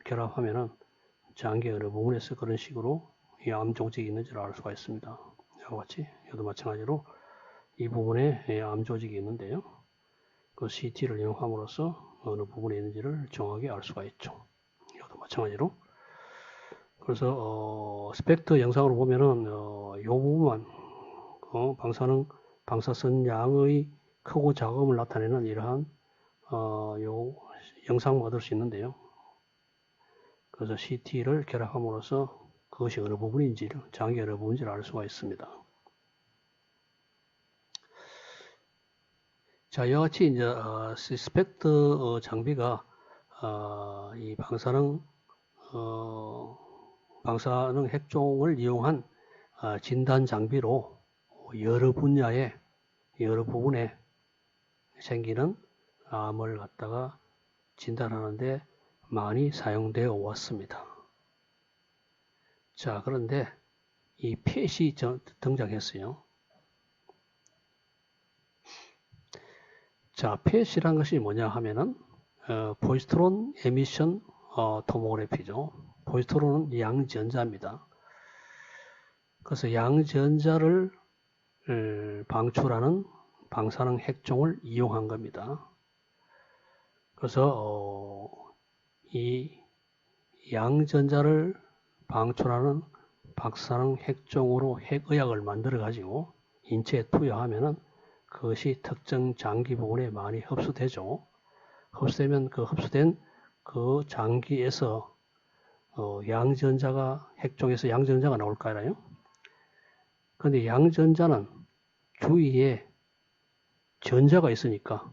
결합하면은 장기 어느 부분에서 그런 식으로 이 암 조직이 있는지를 알 수가 있습니다. 이와 같이 이것도 마찬가지로 이 부분에 암 조직이 있는데요. 그 CT를 이용함으로써 어느 부분에 있는지를 정확히 알 수가 있죠. 이것도 마찬가지로. 그래서 스펙트 영상으로 보면은 이 부분만 방사선 양의 크고 작음을 나타내는 이러한 요 영상을 얻을 수 있는데요. 그래서 CT를 결합함으로써 그것이 어느 부분인지를, 장기 어느 부분인지를 알 수가 있습니다. 자, 이와 같이 이제 스펙트 장비가 이 방사능 핵종을 이용한 진단 장비로 여러 분야에 여러 부분에 생기는 암을 갖다가 진단하는데 많이 사용되어 왔습니다. 자, 그런데 이 펫이 등장했어요. 자, 펫이란 것이 뭐냐 하면은 포지트론 에미션 토모그래피죠. 포지트론은 양전자입니다. 그래서 양전자를 방출하는 방사능 핵종을 이용한 겁니다. 그래서 이 양전자를 방출하는 방사능 핵종으로 핵의학을 만들어 가지고 인체에 투여하면은 그것이 특정 장기 부분에 많이 흡수되죠. 흡수되면 그 흡수된 그 장기에서 양전자가 핵종에서 양전자가 나올 거 아니에요. 그런데 양전자는 주위에 전자가 있으니까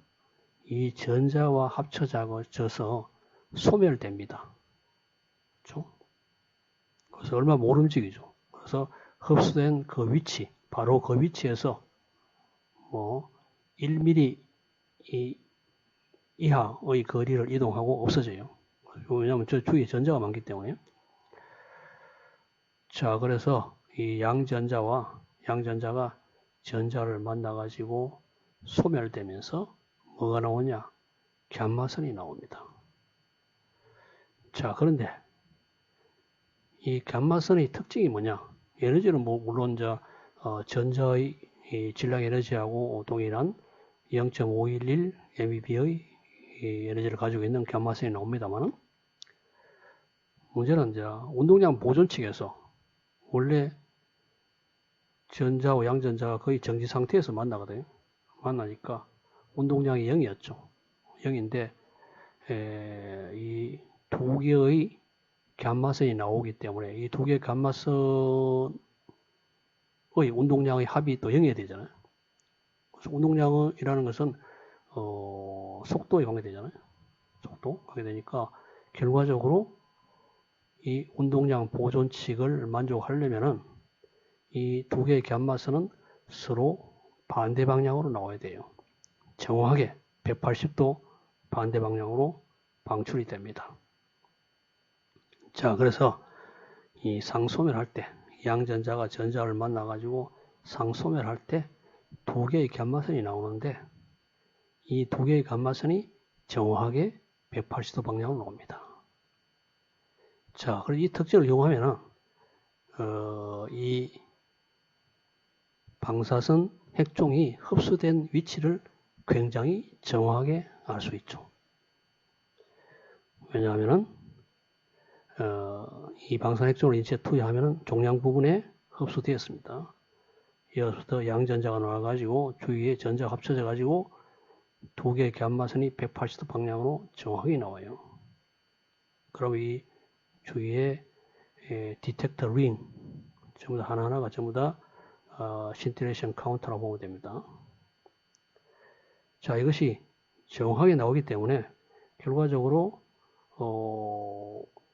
이 전자와 합쳐져서 소멸됩니다. 그렇죠? 그래서 얼마 못 움직이죠. 그래서 흡수된 그 위치, 바로 그 위치에서 1mm 이하의 거리를 이동하고 없어져요. 왜냐하면 저 주위에 전자가 많기 때문에. 자, 그래서 이 양전자가 전자를 만나가지고 소멸되면서 뭐가 나오냐? 감마선이 나옵니다. 자, 그런데 이 감마선의 특징이 뭐냐? 에너지는 물론 전자의 질량 에너지하고 동일한 0.511 MeV의 에너지를 가지고 있는 감마선이 나옵니다만, 문제는 운동량 보존 측에서 원래 전자와 양전자가 거의 정지 상태에서 만나거든요. 만나니까 운동량이 0이었죠. 0인데 이 두 개의 감마선이 나오기 때문에 이 두 개의 감마선의 운동량의 합이 또 0이 되잖아요. 그래서 운동량이라는 것은 속도에 관계되잖아요. 속도 관계되니까 결과적으로 이 운동량 보존칙을 만족하려면은 이 두 개의 감마선은 서로 반대 방향으로 나와야 돼요. 정확하게 180도 반대 방향으로 방출이 됩니다. 자, 그래서 이 상소멸할 때 양전자가 전자를 만나가지고 상소멸할 때 두 개의 감마선이 나오는데 이 두 개의 감마선이 정확하게 180도 방향으로 나옵니다. 자, 그래서 이 특징을 이용하면은 이 방사선 핵종이 흡수된 위치를 굉장히 정확하게 알 수 있죠. 왜냐하면은 이 방사선 핵종을 인체에 투여하면은 종양 부분에 흡수되었습니다. 이어서 양전자가 나와가지고 주위에 전자가 합쳐져가지고 두 개의 감마선이 180도 방향으로 정확하게 나와요. 그럼 이 주위에 디텍터 링 전부 다 하나하나가 전부 다 신티레이션 카운터라고 보면 됩니다. 자, 이것이 정확하게 나오기 때문에 결과적으로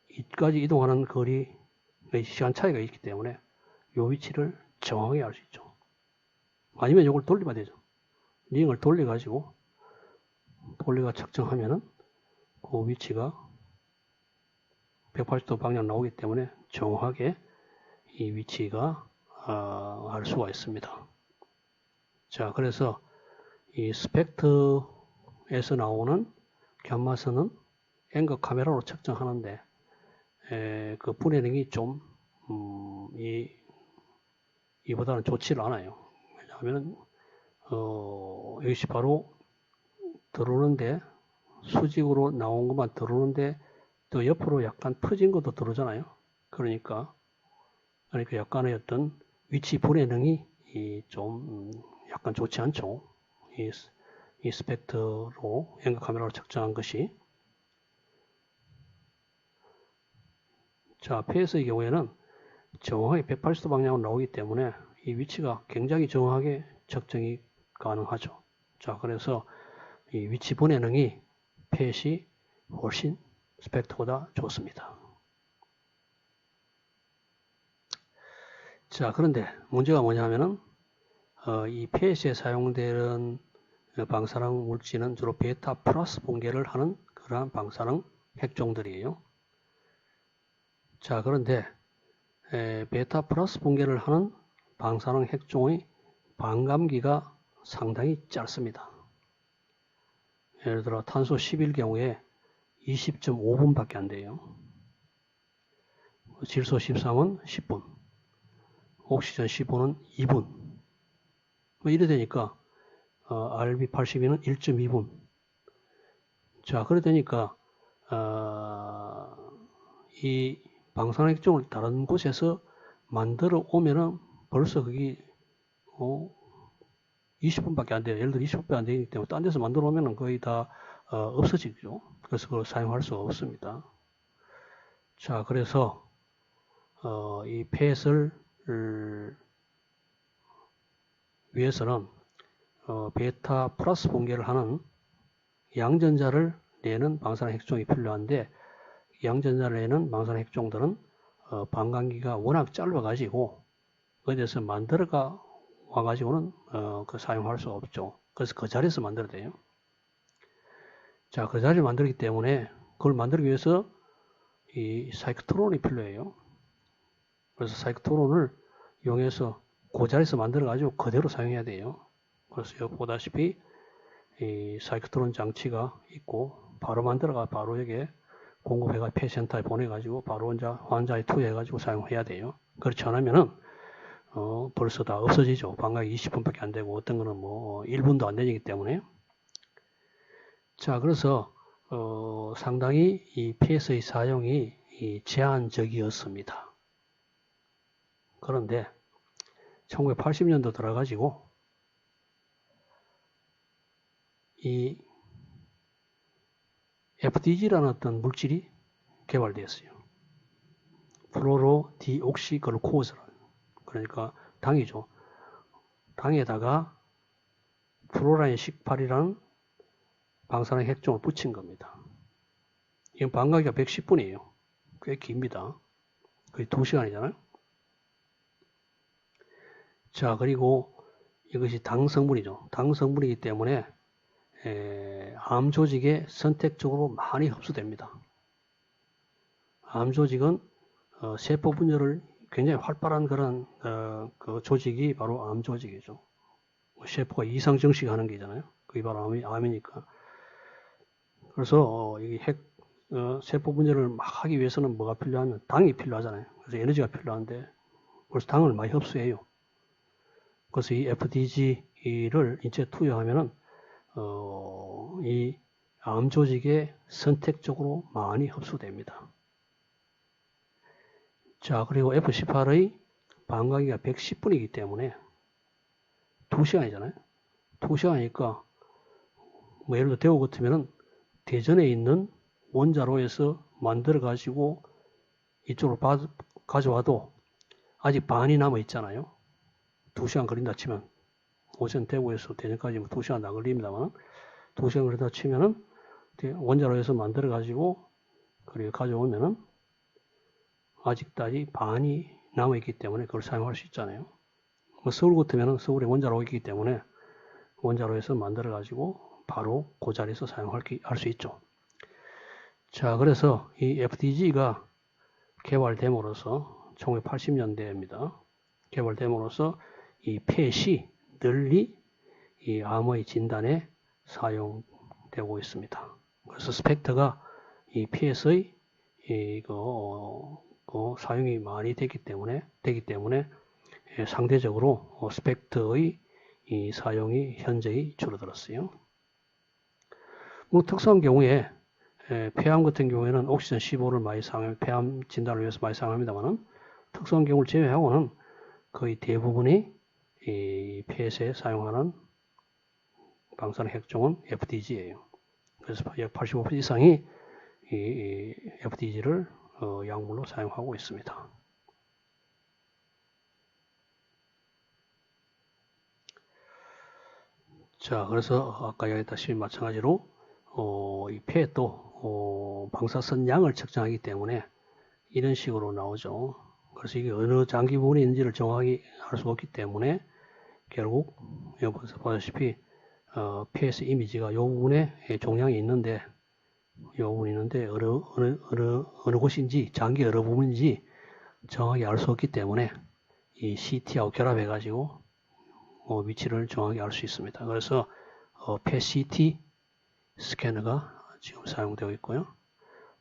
이까지 이동하는 거리의 시간 차이가 있기 때문에 이 위치를 정확하게 알 수 있죠. 아니면 이걸 돌려봐야 되죠. 링을 돌려가지고 돌려가 측정하면은 그 위치가 180도 방향 나오기 때문에 정확하게 이 위치가 알 수가 있습니다. 자, 그래서 이 스펙트에서 나오는 감마선은 앵글 카메라로 측정하는데 그 분해능이 좀 이보다는 좋지를 않아요. 왜냐하면 이것이 바로 들어오는데 수직으로 나온 것만 들어오는데 또 옆으로 약간 퍼진 것도 들어오잖아요. 그러니까 약간의 어떤 위치 분해능이 좀 약간 좋지 않죠. 이 스펙트로 앵글 카메라로 측정한 것이. 자, PS의 경우에는 정확하게 180도 방향으로 나오기 때문에 이 위치가 굉장히 정확하게 측정이 가능하죠. 자, 그래서 이 위치 분해능이 PS이 훨씬 스펙트보다 좋습니다. 자, 그런데 문제가 뭐냐면은 이 PS에 사용되는 방사능 물질은 주로 베타 플러스 분계를 하는 그러한 방사능 핵종들이에요. 자, 그런데 베타 플러스 분계를 하는 방사능 핵종의 반감기가 상당히 짧습니다. 예를 들어 탄소 10일 경우에 20.5분밖에 안 돼요. 질소 13은 10분, 옥시전 15는 2분. 뭐 이래 되니까 RB82는 1.2분. 자, 그래 되니까 이 방사능액종을 다른 곳에서 만들어 오면은 벌써 그게 20분밖에 안 돼요. 예를 들어 20분밖에 안 되기 때문에 딴 데서 만들어 오면은 거의 다 없어지죠. 그래서 그걸 사용할 수가 없습니다. 자, 그래서 이 펫을 위해서는 베타 플러스 분계를 하는 양전자를 내는 방사능 핵종이 필요한데, 양전자를 내는 방사능 핵종들은 반감기가 워낙 짧아가지고 어디에서 만들어가 와가지고는 사용할 수가 없죠. 그래서 그 자리에서 만들어야 돼요. 자, 그 자리를 만들기 때문에 그걸 만들기 위해서 이 사이클트론이 필요해요. 그래서 사이클트론을 이용해서 그 자리에서 만들어가지고 그대로 사용해야 돼요. 그래서 여기 보다시피 이 사이클트론 장치가 있고 바로 만들어가 바로 여기에 공급해가 폐센터에 보내가지고 바로 환자에 투여해가지고 사용해야 돼요. 그렇지 않으면은 벌써 다 없어지죠. 반감이 20분밖에 안 되고 어떤 거는 뭐 1분도 안 되기 때문에. 자, 그래서 상당히 이 PS의 사용이 제한적이었습니다. 그런데 1980년도 들어가지고 이 FDG라는 어떤 물질이 개발되었어요. 플로로디옥시글루코즈라는, 그러니까 당이죠. 당에다가 플로라인 18이라는 방사능 핵종을 붙인 겁니다. 이건 반감기가 110분이에요. 꽤 깁니다. 거의 2시간이잖아요. 자, 그리고 이것이 당 성분이죠. 당 성분이기 때문에 암 조직에 선택적으로 많이 흡수됩니다. 암 조직은 세포 분열을 굉장히 활발한 그런 그 조직이 바로 암 조직이죠. 세포가 이상 증식하는 게잖아요. 그게 바로 암이니까. 그래서 이 세포 분열을 막 하기 위해서는 뭐가 필요하면 당이 필요하잖아요. 그래서 에너지가 필요한데 그래서 당을 많이 흡수해요. 그래서 이 FDG를 인체 투여하면은 이 암 조직에 선택적으로 많이 흡수됩니다. 자, 그리고 F18의 반감기가 110분이기 때문에 2시간이잖아요. 2시간이니까 뭐 예를 들어 대구 같으면은 대전에 있는 원자로에서 만들어 가지고 이쪽으로 가져와도 아직 반이 남아 있잖아요. 2시간 걸린다 치면 오전 대구에서 대전까지 2시간 안 걸립니다만 2시간 걸린다 치면은 원자로에서 만들어 가지고 그리고 가져오면은 아직까지 반이 남아 있기 때문에 그걸 사용할 수 있잖아요. 뭐 서울 같으면은 서울에 원자로가 있기 때문에 원자로에서 만들어 가지고 바로 그 자리에서 사용할 수 있죠. 자, 그래서 이 FDG가 개발됨으로써 1980년대입니다. 개발됨으로써 이 펫이 널리 이 암의 진단에 사용되고 있습니다. 그래서 스펙터가 이 펫의 사용이 많이 되기 때문에 상대적으로 스펙터의 이 사용이 현저히 줄어들었어요. 뭐 특수한 경우에 폐암 같은 경우에는 옥시전 15를 많이 사용합니다. 폐암 진단을 위해서 많이 사용합니다만 특수한 경우를 제외하고는 거의 대부분이 이 펫에 사용하는 방사능 핵종은 FDG예요. 그래서 약 85% 이상이 이 FDG를 약물로 사용하고 있습니다. 자, 그래서 아까 이야기했다시피 마찬가지로 이 폐도 방사선 양을 측정하기 때문에 이런 식으로 나오죠. 그래서 이게 어느 장기 부분이 있는지를 정확히 알 수가 없기 때문에 결국 여기서 보다시피 PS 이미지가 이 부분에 종양이 있는데 어느 곳인지 장기 어느 부분인지 정확히 알 수 없기 때문에 이 CT하고 결합해 가지고 위치를 정확히 알 수 있습니다. 그래서 PET-CT 스캐너가 지금 사용되고 있고요.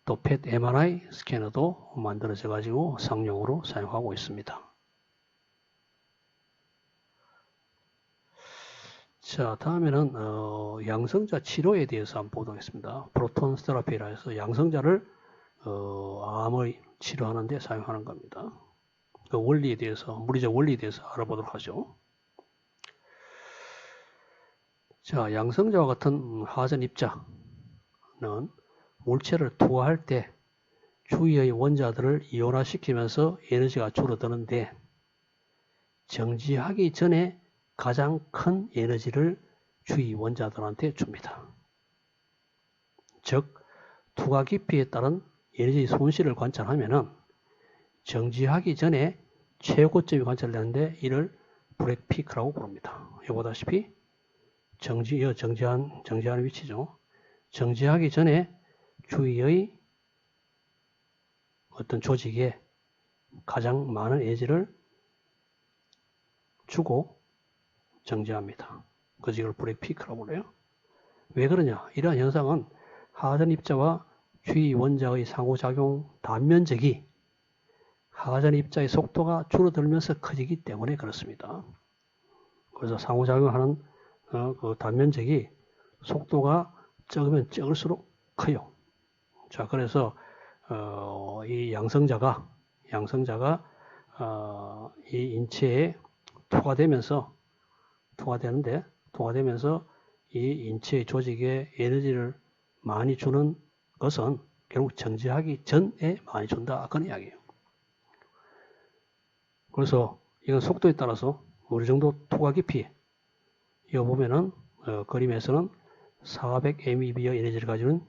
또 PET MRI 스캐너도 만들어져 가지고 상용으로 사용하고 있습니다. 자, 다음에는 양성자 치료에 대해서 한번 보도록 하겠습니다. 프로톤 테라피라 해서 양성자를 암을 치료하는 데 사용하는 겁니다. 그 원리에 대해서, 물리적 원리에 대해서 알아보도록 하죠. 자, 양성자와 같은 하전 입자는 물체를 투하할 때 주위의 원자들을 이온화시키면서 에너지가 줄어드는데 정지하기 전에 가장 큰 에너지를 주위 원자들한테 줍니다. 즉, 투하 깊이에 따른 에너지 손실을 관찰하면은 정지하기 전에 최고점이 관찰되는데 이를 브레이크 피크라고 부릅니다. 여기 보다시피 정지하는 위치죠. 정지하기 전에 주위의 어떤 조직에 가장 많은 에너지를 주고 정지합니다. 그래서 이걸 브레이크 피크라고 불러요. 왜 그러냐? 이러한 현상은 하전 입자와 주위 원자의 상호작용 단면적이 하전 입자의 속도가 줄어들면서 커지기 때문에 그렇습니다. 그래서 상호작용하는 그 단면적이 속도가 적으면 적을수록 커요. 자, 그래서 이 양성자가 이 인체에 투과되면서 이 인체의 조직에 에너지를 많이 주는 것은 결국 정지하기 전에 많이 준다 그런 이야기예요. 그래서 이건 속도에 따라서 어느 정도 투과 깊이 이거 보면은 그림에서는 400 MeV의 에너지를 가지는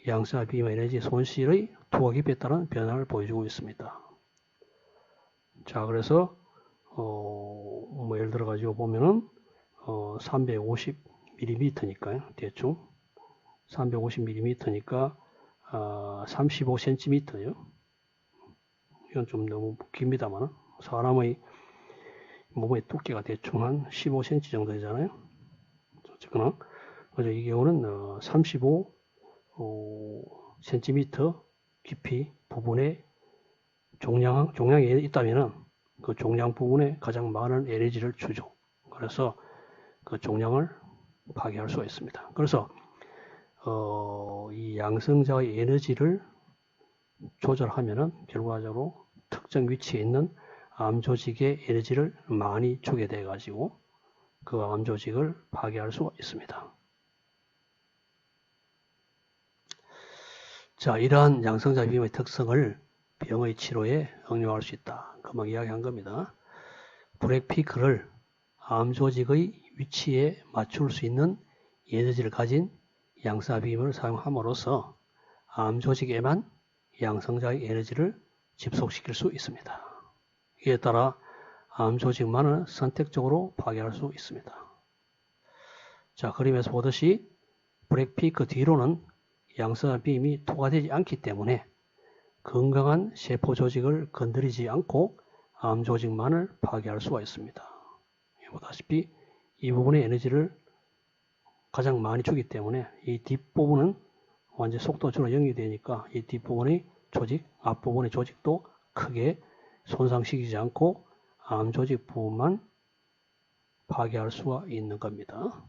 양성자 비임 에너지 손실의 투과 깊이에 따른 변화를 보여주고 있습니다. 자, 그래서 뭐 예를 들어 가지고 보면은 350mm니까요. 대충 350mm니까 35cm요. 이건 좀 너무 깁니다만 사람의 몸의 두께가 대충 한 15cm 정도 되잖아요. 어쨌거나 이 경우는 35cm 깊이 부분에 종량이 있다면은 그 종량 부분에 가장 많은 에너지를 주죠. 그래서 그 종량을 파괴할 수가 있습니다. 그래서 이 양성자의 에너지를 조절하면은 결과적으로 특정 위치에 있는 암 조직의 에너지를 많이 주게 돼 가지고 그 암 조직을 파괴할 수가 있습니다. 자, 이러한 양성자 비임의 특성을 병의 치료에 응용할 수 있다. 금방 이야기한 겁니다. 브레이크 피크를 암 조직의 위치에 맞출 수 있는 에너지를 가진 양성자 비임을 사용함으로써 암 조직에만 양성자의 에너지를 집속시킬 수 있습니다. 이에 따라 암 조직만을 선택적으로 파괴할 수 있습니다. 자, 그림에서 보듯이 브레이크 피크 뒤로는 양성자 비임이 투과되지 않기 때문에 건강한 세포 조직을 건드리지 않고 암 조직만을 파괴할 수가 있습니다. 보다시피 이 부분의 에너지를 가장 많이 주기 때문에 이 뒷부분은 완전 속도적으로 0이 되니까 이 뒷부분의 조직, 앞부분의 조직도 크게 손상시키지 않고 암 조직 부분만 파괴할 수가 있는 겁니다.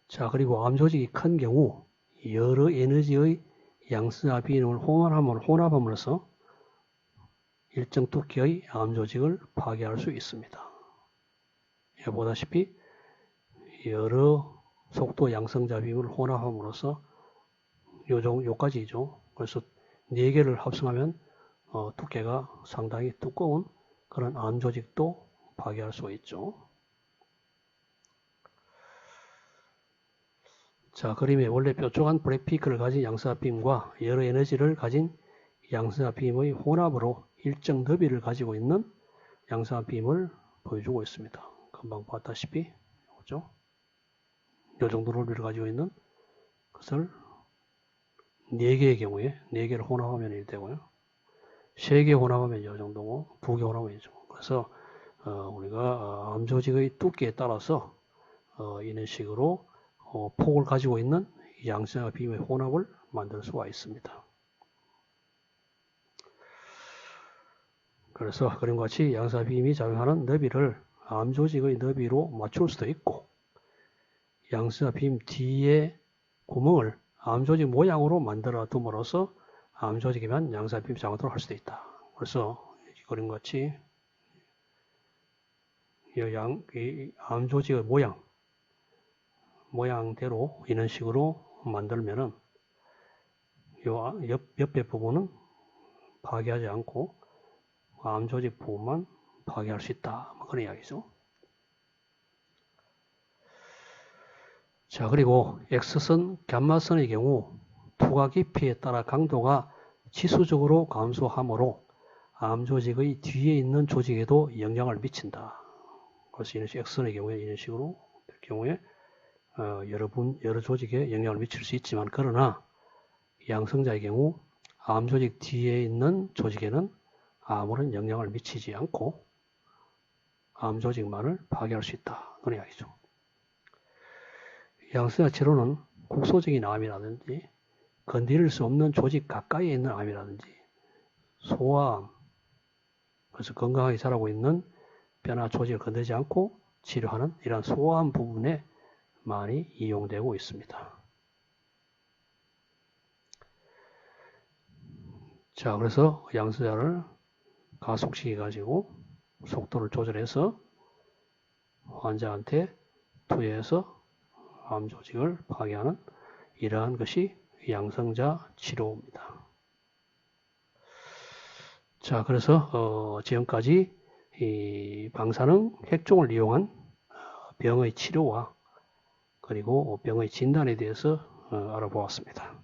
자, 그리고 암 조직이 큰 경우 여러 에너지의 양성자 비임을 혼합함으로써 일정 두께의 암 조직을 파괴할 수 있습니다. 보다시피 여러 속도 양성자 비임을 혼합함으로써 요까지죠. 그래서 4개를 합성하면 두께가 상당히 두꺼운 그런 암 조직도 파괴할 수가 있죠. 자, 그림에 원래 뾰족한 브레이크 피크를 가진 양성자 비임과 여러 에너지를 가진 양성자 비임의 혼합으로 일정 너비를 가지고 있는 양성자 비임을 보여주고 있습니다. 금방 봤다시피 그죠? 이 정도 너비를 가지고 있는 것을 4개의 경우에 4개를 혼합하면 이렇게 되고요. 3개 혼합하면 이 정도고 2개 혼합하면 이죠. 그래서 우리가 암 조직의 두께에 따라서 이런 식으로 폭을 가지고 있는 양성자 비임의 혼합을 만들 수가 있습니다. 그래서 그림과 같이 양성자 비임이 작용하는 너비를 암 조직의 너비로 맞출 수도 있고, 양성자 비임 뒤에 구멍을 암 조직 모양으로 만들어 둠으로써 암 조직이면 양성자 비임 작용하도록 할 수도 있다. 그래서 이 그림과 같이 이 암 조직의 모양대로 이런 식으로 만들면은 요 옆에 부분은 파괴하지 않고 암 조직 부분만 파괴할 수 있다. 그런 이야기죠. 자, 그리고 X선, 감마선의 경우 투과 깊이에 따라 강도가 지수적으로 감소하므로 암 조직의 뒤에 있는 조직에도 영향을 미친다. 그래서 이런 식 X선의 경우에 이런 식으로 될 경우에 여러 조직에 영향을 미칠 수 있지만, 그러나 양성자의 경우 암 조직 뒤에 있는 조직에는 아무런 영향을 미치지 않고 암 조직만을 파괴할 수 있다. 그런 이야기죠. 양성자 치료는 국소적인 암이라든지 건드릴 수 없는 조직 가까이에 있는 암이라든지 소아암, 그래서 건강하게 자라고 있는 뼈나 조직을 건드리지 않고 치료하는 이러한 소아암 부분에 많이 이용되고 있습니다. 자, 그래서 양성자를 가속시켜 가지고 속도를 조절해서 환자한테 투여해서 암 조직을 파괴하는 이러한 것이 양성자 치료입니다. 자, 그래서 지금까지 이 방사능 핵종을 이용한 병의 치료와 그리고 병의 진단에 대해서 알아보았습니다.